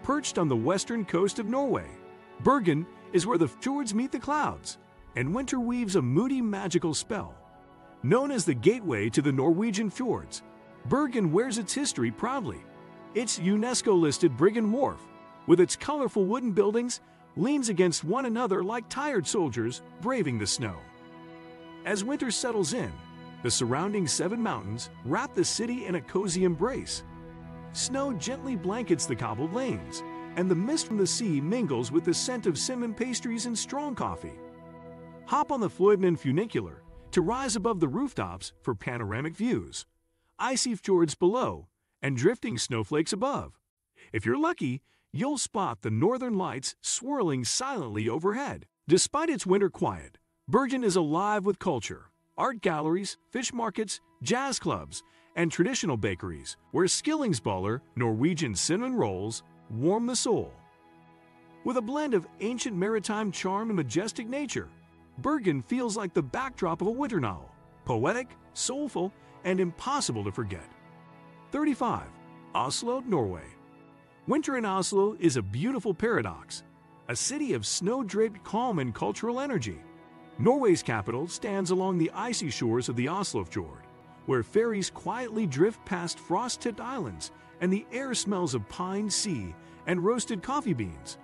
Perched on the western coast of Norway, Bergen is where the fjords meet the clouds, and winter weaves a moody magical spell. Known as the gateway to the Norwegian fjords, Bergen wears its history proudly. Its UNESCO-listed Briggen Wharf, with its colorful wooden buildings, leans against one another like tired soldiers braving the snow. As winter settles in, the surrounding 7 mountains wrap the city in a cozy embrace. Snow gently blankets the cobbled lanes, and the mist from the sea mingles with the scent of cinnamon pastries and strong coffee. Hop on the Floydman funicular to rise above the rooftops for panoramic views, icy fjords below, and drifting snowflakes above. If you're lucky, you'll spot the northern lights swirling silently overhead. Despite its winter quiet, Bergen is alive with culture. Art galleries, fish markets, jazz clubs, and traditional bakeries where Skillingsboller, Norwegian cinnamon rolls, warm the soul. With a blend of ancient maritime charm and majestic nature, Bergen feels like the backdrop of a winter novel, poetic, soulful, and impossible to forget. 35. Oslo, Norway. Winter in Oslo is a beautiful paradox, a city of snow-draped calm and cultural energy. Norway's capital stands along the icy shores of the Oslofjord, where ferries quietly drift past frost-tipped islands and the air smells of pine, sea, and roasted coffee beans.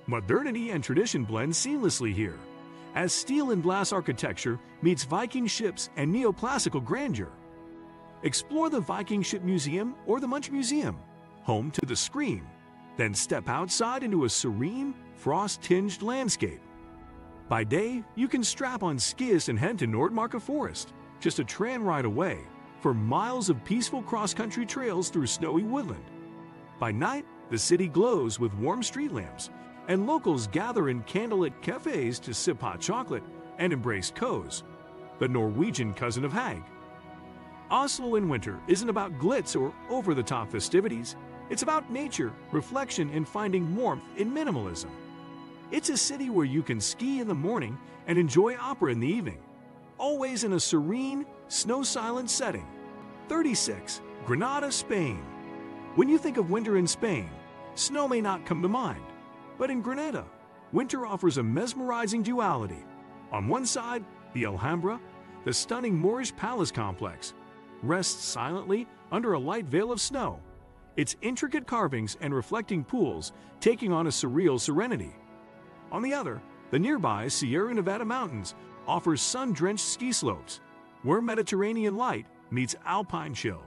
Modernity and tradition blend seamlessly here, as steel and glass architecture meets Viking ships and neoclassical grandeur. Explore the Viking Ship Museum or the Munch Museum, home to the Scream, then step outside into a serene, frost-tinged landscape. By day, you can strap on skis and head to Nordmarka Forest, just a tram ride away, for miles of peaceful cross-country trails through snowy woodland. By night, the city glows with warm street lamps, and locals gather in candlelit cafes to sip hot chocolate and embrace Kos, the Norwegian cousin of Hag. Oslo in winter isn't about glitz or over-the-top festivities. It's about nature, reflection, and finding warmth in minimalism. It's a city where you can ski in the morning and enjoy opera in the evening, always in a serene, snow-silent setting. 36. Granada, Spain. When you think of winter in Spain, snow may not come to mind. But in Granada, winter offers a mesmerizing duality. On one side, the Alhambra, the stunning Moorish palace complex, rests silently under a light veil of snow, its intricate carvings and reflecting pools taking on a surreal serenity. On the other, the nearby Sierra Nevada mountains offers sun-drenched ski slopes, where Mediterranean light meets alpine chill.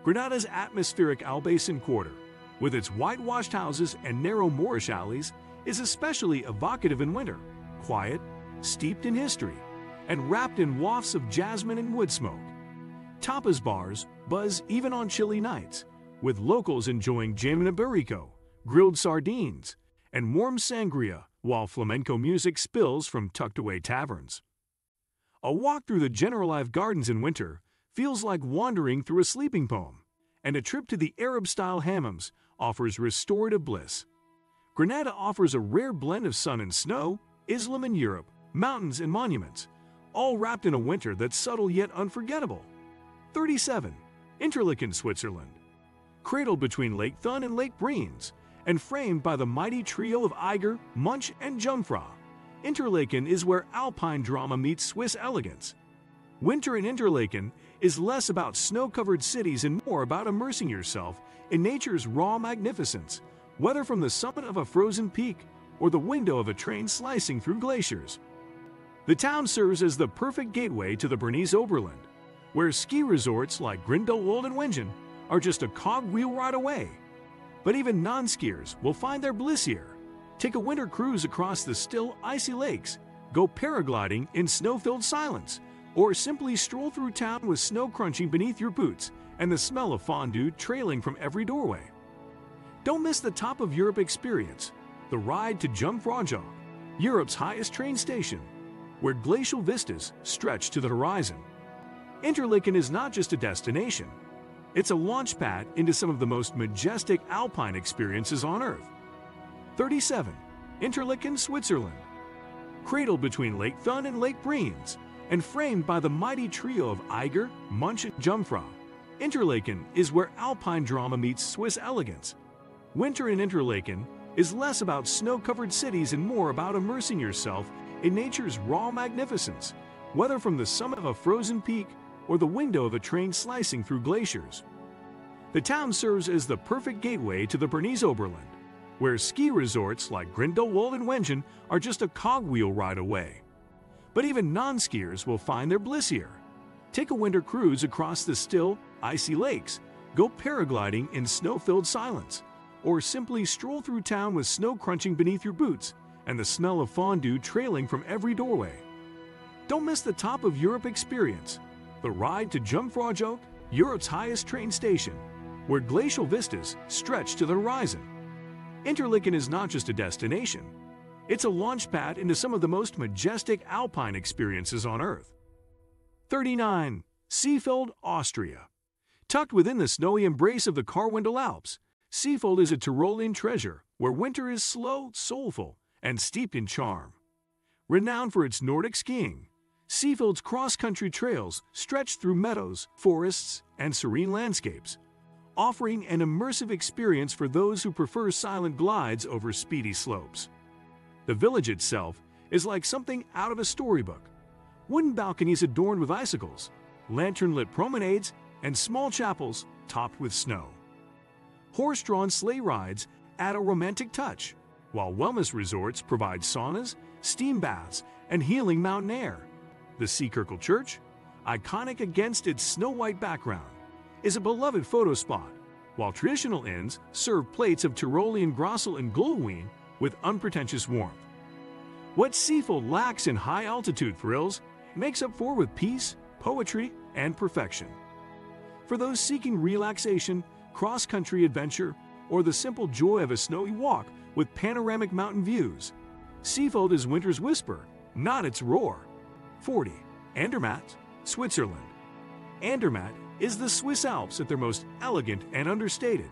Granada's atmospheric Albaicin Quarter, with its whitewashed houses and narrow Moorish alleys, is especially evocative in winter, quiet, steeped in history, and wrapped in wafts of jasmine and wood smoke. Tapas bars buzz even on chilly nights, with locals enjoying jamon iberico, grilled sardines, and warm sangria, while flamenco music spills from tucked-away taverns. A walk through the Generalife Gardens in winter feels like wandering through a sleeping poem, and a trip to the Arab-style hammams offers restorative bliss. Granada offers a rare blend of sun and snow, Islam and Europe, mountains and monuments, all wrapped in a winter that's subtle yet unforgettable. 37. Interlaken, Switzerland. Cradled between Lake Thun and Lake Breens, and framed by the mighty trio of Eiger, Munch, and Jungfrau, Interlaken is where alpine drama meets Swiss elegance. Winter in Interlaken is less about snow-covered cities and more about immersing yourself in nature's raw magnificence, whether from the summit of a frozen peak or the window of a train slicing through glaciers. The town serves as the perfect gateway to the Bernese Oberland, where ski resorts like Grindelwald and Wengen are just a cogwheel ride away. But even non-skiers will find their bliss here. Take a winter cruise across the still, icy lakes, go paragliding in snow-filled silence, or simply stroll through town with snow crunching beneath your boots and the smell of fondue trailing from every doorway. Don't miss the top of Europe experience, the ride to Jungfrau, Europe's highest train station, where glacial vistas stretch to the horizon. Interlaken is not just a destination. It's a launchpad into some of the most majestic alpine experiences on Earth. 37. Interlaken, Switzerland. Cradled between Lake Thun and Lake Breens, and framed by the mighty trio of Eiger, Munch, and Jungfrau, Interlaken is where alpine drama meets Swiss elegance. Winter in Interlaken is less about snow-covered cities and more about immersing yourself in nature's raw magnificence, whether from the summit of a frozen peak or the window of a train slicing through glaciers. The town serves as the perfect gateway to the Bernese Oberland, where ski resorts like Grindelwald and Wengen are just a cogwheel ride away. But even non-skiers will find their bliss here. Take a winter cruise across the still, icy lakes, go paragliding in snow-filled silence, or simply stroll through town with snow crunching beneath your boots and the smell of fondue trailing from every doorway. Don't miss the top of Europe experience, the ride to Jungfraujoch, Europe's highest train station, where glacial vistas stretch to the horizon. Interlaken is not just a destination, it's a launchpad into some of the most majestic alpine experiences on Earth. 39. Seefeld, Austria. Tucked within the snowy embrace of the Swiss Alps, Seefeld is a Tyrolean treasure where winter is slow, soulful, and steeped in charm. Renowned for its Nordic skiing, Seefeld's cross-country trails stretch through meadows, forests, and serene landscapes, offering an immersive experience for those who prefer silent glides over speedy slopes. The village itself is like something out of a storybook. Wooden balconies adorned with icicles, lantern-lit promenades, and small chapels topped with snow. Horse-drawn sleigh rides add a romantic touch, while wellness resorts provide saunas, steam baths, and healing mountain air. The Seekirkel Church, iconic against its snow-white background, is a beloved photo spot, while traditional inns serve plates of Tyrolean Grossel and Glühwein with unpretentious warmth. What Seefeld lacks in high-altitude thrills makes up for with peace, poetry, and perfection. For those seeking relaxation, cross-country adventure, or the simple joy of a snowy walk with panoramic mountain views, Seefeld is winter's whisper, not its roar. 40. Andermatt, Switzerland. Andermatt is the Swiss Alps at their most elegant and understated.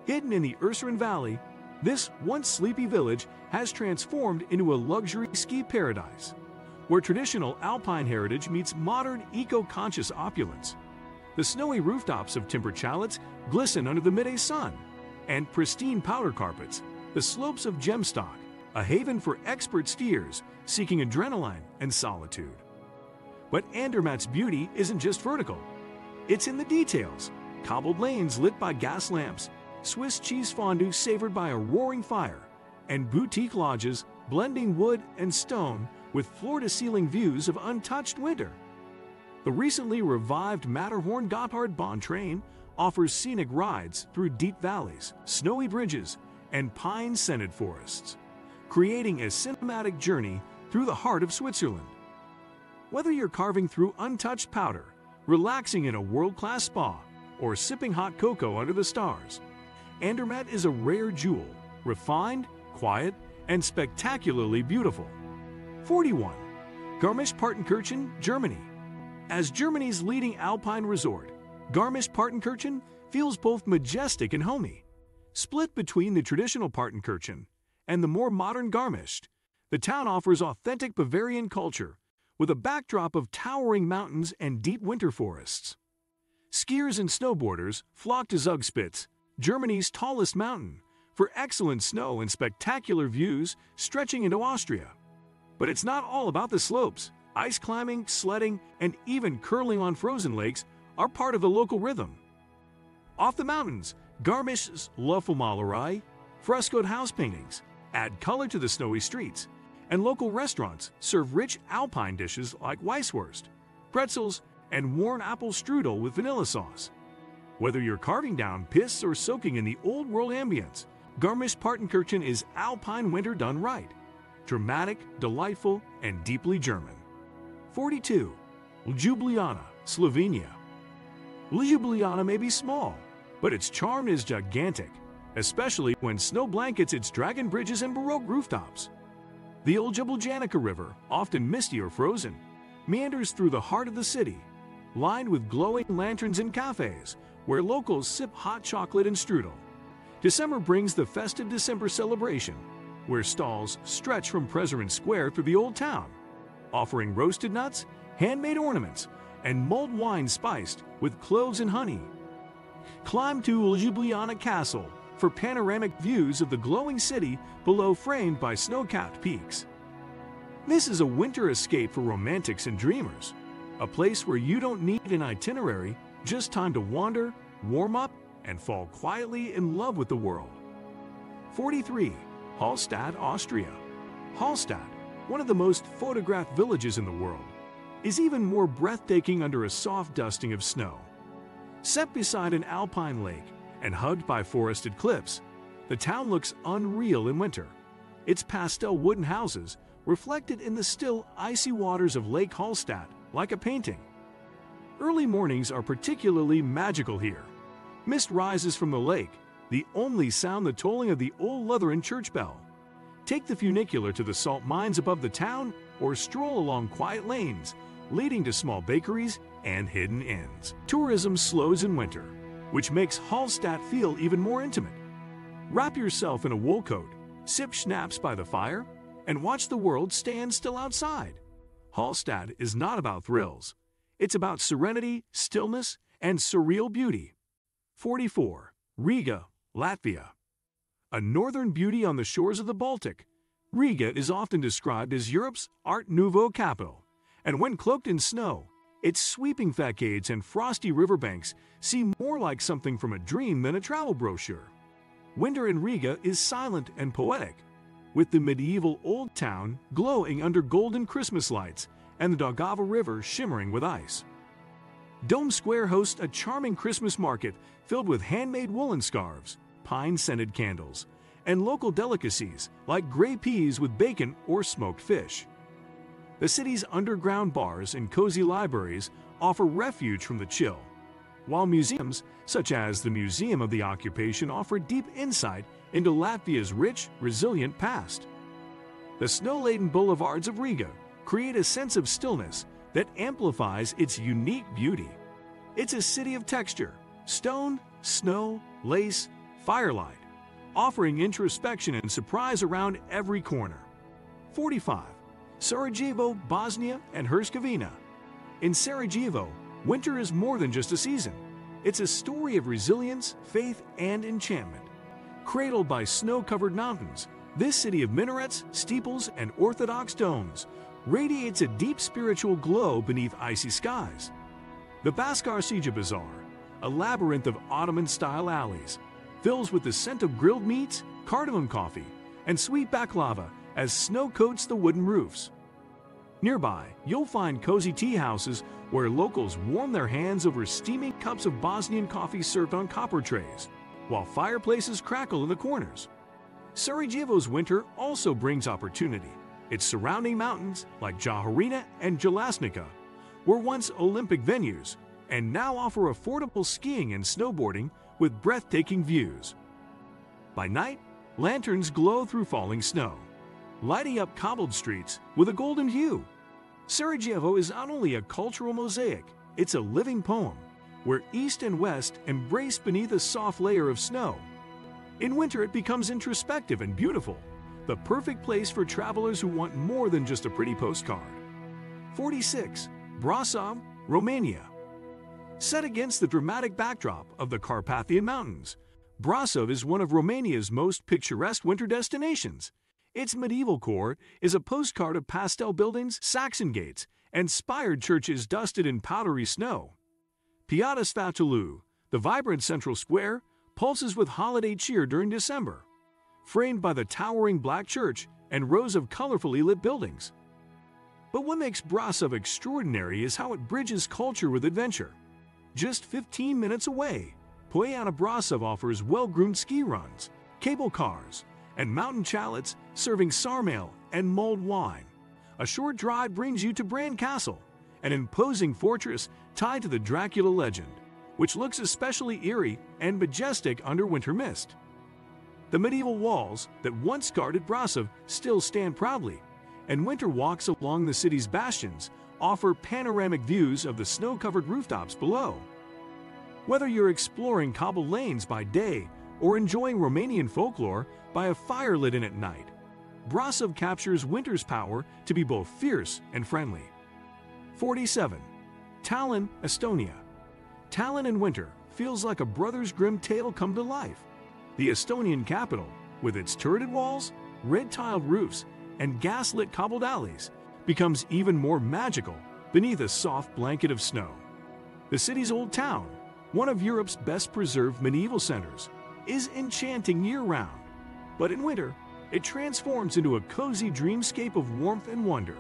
Hidden in the Urseren Valley, this once sleepy village has transformed into a luxury ski paradise, where traditional alpine heritage meets modern eco-conscious opulence. The snowy rooftops of timber chalets glisten under the midday sun, and pristine powder carpets, the slopes of Gemstock, a haven for expert skiers seeking adrenaline and solitude. But Andermatt's beauty isn't just vertical. It's in the details: cobbled lanes lit by gas lamps, Swiss cheese fondue savored by a roaring fire, and boutique lodges blending wood and stone with floor-to-ceiling views of untouched winter. The recently revived Matterhorn Gotthard Bahn train offers scenic rides through deep valleys, snowy bridges, and pine-scented forests, creating a cinematic journey through the heart of Switzerland. Whether you're carving through untouched powder, relaxing in a world-class spa, or sipping hot cocoa under the stars, Andermatt is a rare jewel, refined, quiet, and spectacularly beautiful. 41. Garmisch-Partenkirchen, Germany. As Germany's leading alpine resort, Garmisch-Partenkirchen feels both majestic and homey. Split between the traditional Partenkirchen and the more modern Garmisch, the town offers authentic Bavarian culture with a backdrop of towering mountains and deep winter forests. Skiers and snowboarders flock to Zugspitze, Germany's tallest mountain, for excellent snow and spectacular views stretching into Austria. But it's not all about the slopes. Ice climbing, sledding, and even curling on frozen lakes are part of the local rhythm. Off the mountains, Garmisch's Löffelmalerei, frescoed house paintings, add color to the snowy streets, and local restaurants serve rich alpine dishes like Weisswurst, pretzels, and warm apple strudel with vanilla sauce. Whether you're carving down piss or soaking in the old-world ambience, Garmisch-Partenkirchen is alpine winter done right. Dramatic, delightful, and deeply German. 42. Ljubljana, Slovenia. Ljubljana may be small, but its charm is gigantic, especially when snow blankets its dragon bridges and Baroque rooftops. The old Ljubljana River, often misty or frozen, meanders through the heart of the city, lined with glowing lanterns and cafes where locals sip hot chocolate and strudel. December brings the festive December celebration, where stalls stretch from President Square through the old town, offering roasted nuts, handmade ornaments, and mulled wine spiced with cloves and honey. Climb to Ljubljana Castle for panoramic views of the glowing city below, framed by snow-capped peaks. This is a winter escape for romantics and dreamers, a place where you don't need an itinerary, just time to wander, warm up, and fall quietly in love with the world. 43. Hallstatt, Austria. Hallstatt, one of the most photographed villages in the world, is even more breathtaking under a soft dusting of snow. Set beside an alpine lake and hugged by forested cliffs, the town looks unreal in winter. Its pastel wooden houses reflected in the still, icy waters of Lake Hallstatt like a painting. Early mornings are particularly magical here. Mist rises from the lake, the only sound the tolling of the old Lutheran church bell. Take the funicular to the salt mines above the town, or stroll along quiet lanes leading to small bakeries and hidden inns. Tourism slows in winter, which makes Hallstatt feel even more intimate. Wrap yourself in a wool coat, sip schnapps by the fire, and watch the world stand still outside. Hallstatt is not about thrills. It's about serenity, stillness, and surreal beauty. 44. Riga, Latvia. A northern beauty on the shores of the Baltic, Riga is often described as Europe's Art Nouveau capital, and when cloaked in snow, its sweeping facades and frosty riverbanks seem more like something from a dream than a travel brochure. Winter in Riga is silent and poetic, with the medieval old town glowing under golden Christmas lights and the Daugava River shimmering with ice. Dome Square hosts a charming Christmas market filled with handmade woolen scarves, pine-scented candles, and local delicacies like gray peas with bacon or smoked fish. The city's underground bars and cozy libraries offer refuge from the chill, while museums such as the Museum of the Occupation offer deep insight into Latvia's rich, resilient past. The snow-laden boulevards of Riga create a sense of stillness that amplifies its unique beauty. It's a city of texture, stone, snow, lace, firelight, offering introspection and surprise around every corner. 45. Sarajevo, Bosnia and Herzegovina. In Sarajevo, winter is more than just a season. It's a story of resilience, faith, and enchantment. Cradled by snow-covered mountains, this city of minarets, steeples, and orthodox domes radiates a deep spiritual glow beneath icy skies. The Baskar Sija Bazaar, a labyrinth of Ottoman-style alleys, fills with the scent of grilled meats, cardamom coffee, and sweet baklava as snow coats the wooden roofs. Nearby, you'll find cozy tea houses where locals warm their hands over steaming cups of Bosnian coffee served on copper trays, while fireplaces crackle in the corners. Sarajevo's winter also brings opportunity. Its surrounding mountains, like Jaharina and Jalasnica, were once Olympic venues and now offer affordable skiing and snowboarding with breathtaking views. By night, lanterns glow through falling snow, lighting up cobbled streets with a golden hue. Sarajevo is not only a cultural mosaic, it's a living poem, where east and west embrace beneath a soft layer of snow. In winter, it becomes introspective and beautiful, the perfect place for travelers who want more than just a pretty postcard. 46. Brasov, Romania. Set against the dramatic backdrop of the Carpathian Mountains, Brasov is one of Romania's most picturesque winter destinations. Its medieval core is a postcard of pastel buildings, Saxon gates, and spired churches dusted in powdery snow. Piața Sfătului, the vibrant central square, pulses with holiday cheer during December, framed by the towering black church and rows of colorfully lit buildings. But what makes Brasov extraordinary is how it bridges culture with adventure. Just 15 minutes away, Poiana Brasov offers well-groomed ski runs, cable cars, and mountain chalets serving sarmale and mulled wine. A short drive brings you to Bran Castle, an imposing fortress tied to the Dracula legend, which looks especially eerie and majestic under winter mist. The medieval walls that once guarded Brasov still stand proudly, and winter walks along the city's bastions offer panoramic views of the snow-covered rooftops below. Whether you're exploring cobbled lanes by day or enjoying Romanian folklore by a fire lit in at night, Brasov captures winter's power to be both fierce and friendly. 47. Tallinn, Estonia. Tallinn in winter feels like a Brothers Grimm tale come to life. The Estonian capital, with its turreted walls, red-tiled roofs, and gas-lit cobbled alleys, becomes even more magical beneath a soft blanket of snow. The city's old town, one of Europe's best-preserved medieval centers, is enchanting year-round. But in winter, it transforms into a cozy dreamscape of warmth and wonder.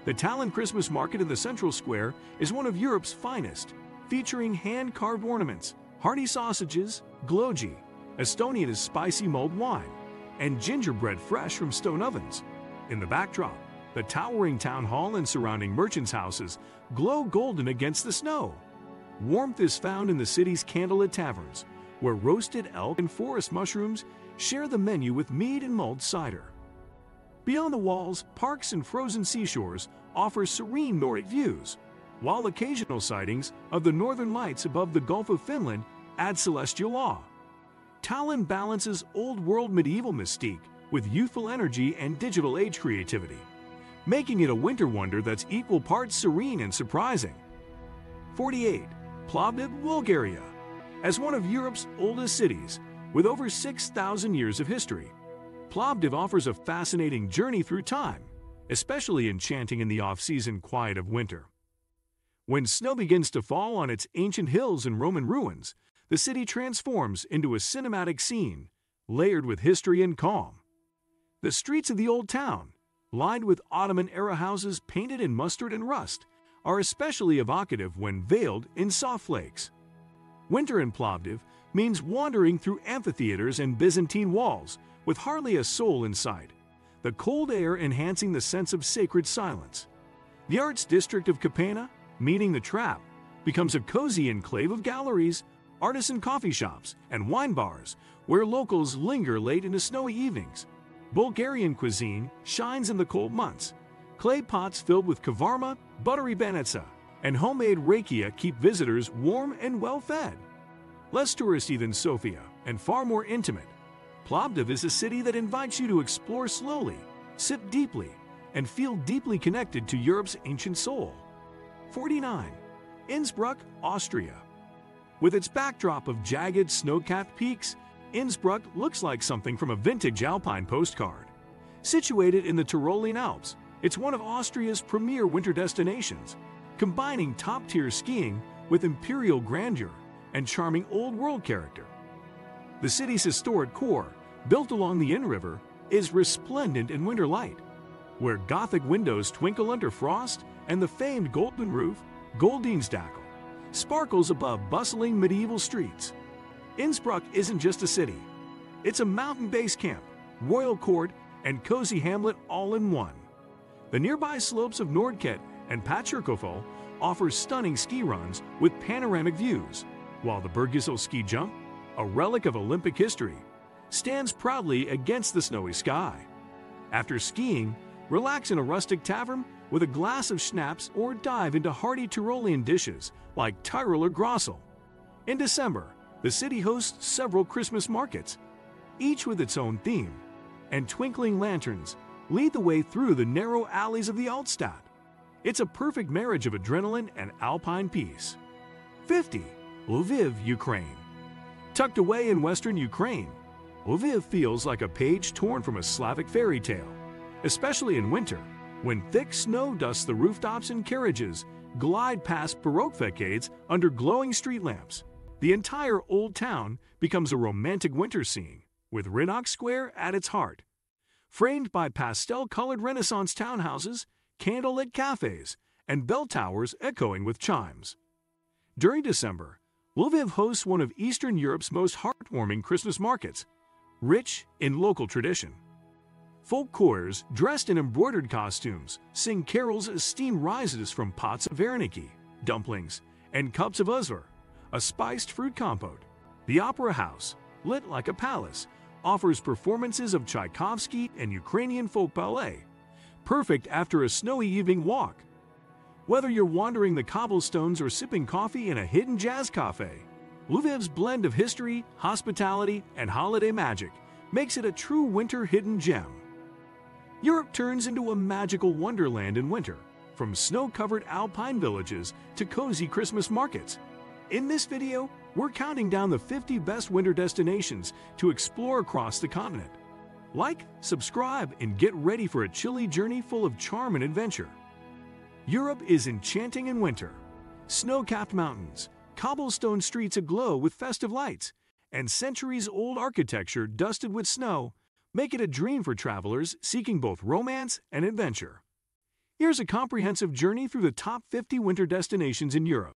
The Tallinn Christmas market in the central square is one of Europe's finest, featuring hand-carved ornaments, hearty sausages, gloji, Estonia's spicy mulled wine, and gingerbread fresh from stone ovens. In the backdrop, the towering town hall and surrounding merchants' houses glow golden against the snow. Warmth is found in the city's candlelit taverns, where roasted elk and forest mushrooms share the menu with mead and mulled cider. Beyond the walls, parks and frozen seashores offer serene Nordic views, while occasional sightings of the northern lights above the Gulf of Finland add celestial awe. Tallinn balances old-world medieval mystique with youthful energy and digital age creativity, making it a winter wonder that's equal parts serene and surprising. 48. Plovdiv, Bulgaria. As one of Europe's oldest cities, with over 6,000 years of history, Plovdiv offers a fascinating journey through time, especially enchanting in the off-season quiet of winter. When snow begins to fall on its ancient hills and Roman ruins, the city transforms into a cinematic scene, layered with history and calm. The streets of the old town, lined with Ottoman-era houses painted in mustard and rust, are especially evocative when veiled in soft flakes. Winter in Plovdiv means wandering through amphitheaters and Byzantine walls with hardly a soul in sight, the cold air enhancing the sense of sacred silence. The arts district of Kapena, meeting the Trap, becomes a cozy enclave of galleries, artisan coffee shops, and wine bars where locals linger late into snowy evenings. Bulgarian cuisine shines in the cold months. Clay pots filled with kavarma, buttery banitsa, and homemade rakia keep visitors warm and well-fed. Less touristy than Sofia and far more intimate, Plovdiv is a city that invites you to explore slowly, sip deeply, and feel deeply connected to Europe's ancient soul. 49. Innsbruck, Austria. With its backdrop of jagged, snow-capped peaks, Innsbruck looks like something from a vintage alpine postcard. Situated in the Tyrolean Alps, it's one of Austria's premier winter destinations, combining top-tier skiing with imperial grandeur and charming old-world character. The city's historic core, built along the Inn River, is resplendent in winter light, where Gothic windows twinkle under frost and the famed golden roof, Goldinsdackel, sparkles above bustling medieval streets. Innsbruck isn't just a city. It's a mountain base camp, royal court, and cozy hamlet all in one. The nearby slopes of Nordket and Patcherkofel offer stunning ski runs with panoramic views, while the Bergisel ski jump, a relic of Olympic history, stands proudly against the snowy sky. After skiing, relax in a rustic tavern with a glass of schnapps or dive into hearty Tyrolean dishes like Tyroler Grossel. In December, the city hosts several Christmas markets, each with its own theme, and twinkling lanterns lead the way through the narrow alleys of the Altstadt. It's a perfect marriage of adrenaline and alpine peace. 50. Lviv, Ukraine. Tucked away in western Ukraine, Lviv feels like a page torn from a Slavic fairy tale, especially in winter, when thick snow dusts the rooftops and carriages glide past Baroque facades under glowing street lamps. The entire old town becomes a romantic winter scene, with Rinok Square at its heart. Framed by pastel-colored Renaissance townhouses, candlelit cafes, and bell towers echoing with chimes. During December, Lviv hosts one of Eastern Europe's most heartwarming Christmas markets, rich in local tradition. Folk choirs dressed in embroidered costumes sing carols as steam rises from pots of vareniki, dumplings, and cups of uzvar, a spiced fruit compote. The Opera House, lit like a palace, offers performances of Tchaikovsky and Ukrainian folk ballet, perfect after a snowy evening walk. Whether you're wandering the cobblestones or sipping coffee in a hidden jazz cafe, Lviv's blend of history, hospitality, and holiday magic makes it a true winter hidden gem. Europe turns into a magical wonderland in winter, from snow-covered alpine villages to cozy Christmas markets. In this video, we're counting down the 50 best winter destinations to explore across the continent. Like, subscribe, and get ready for a chilly journey full of charm and adventure. Europe is enchanting in winter. Snow-capped mountains, cobblestone streets aglow with festive lights, and centuries-old architecture dusted with snow make it a dream for travelers seeking both romance and adventure. Here's a comprehensive journey through the top 50 winter destinations in Europe.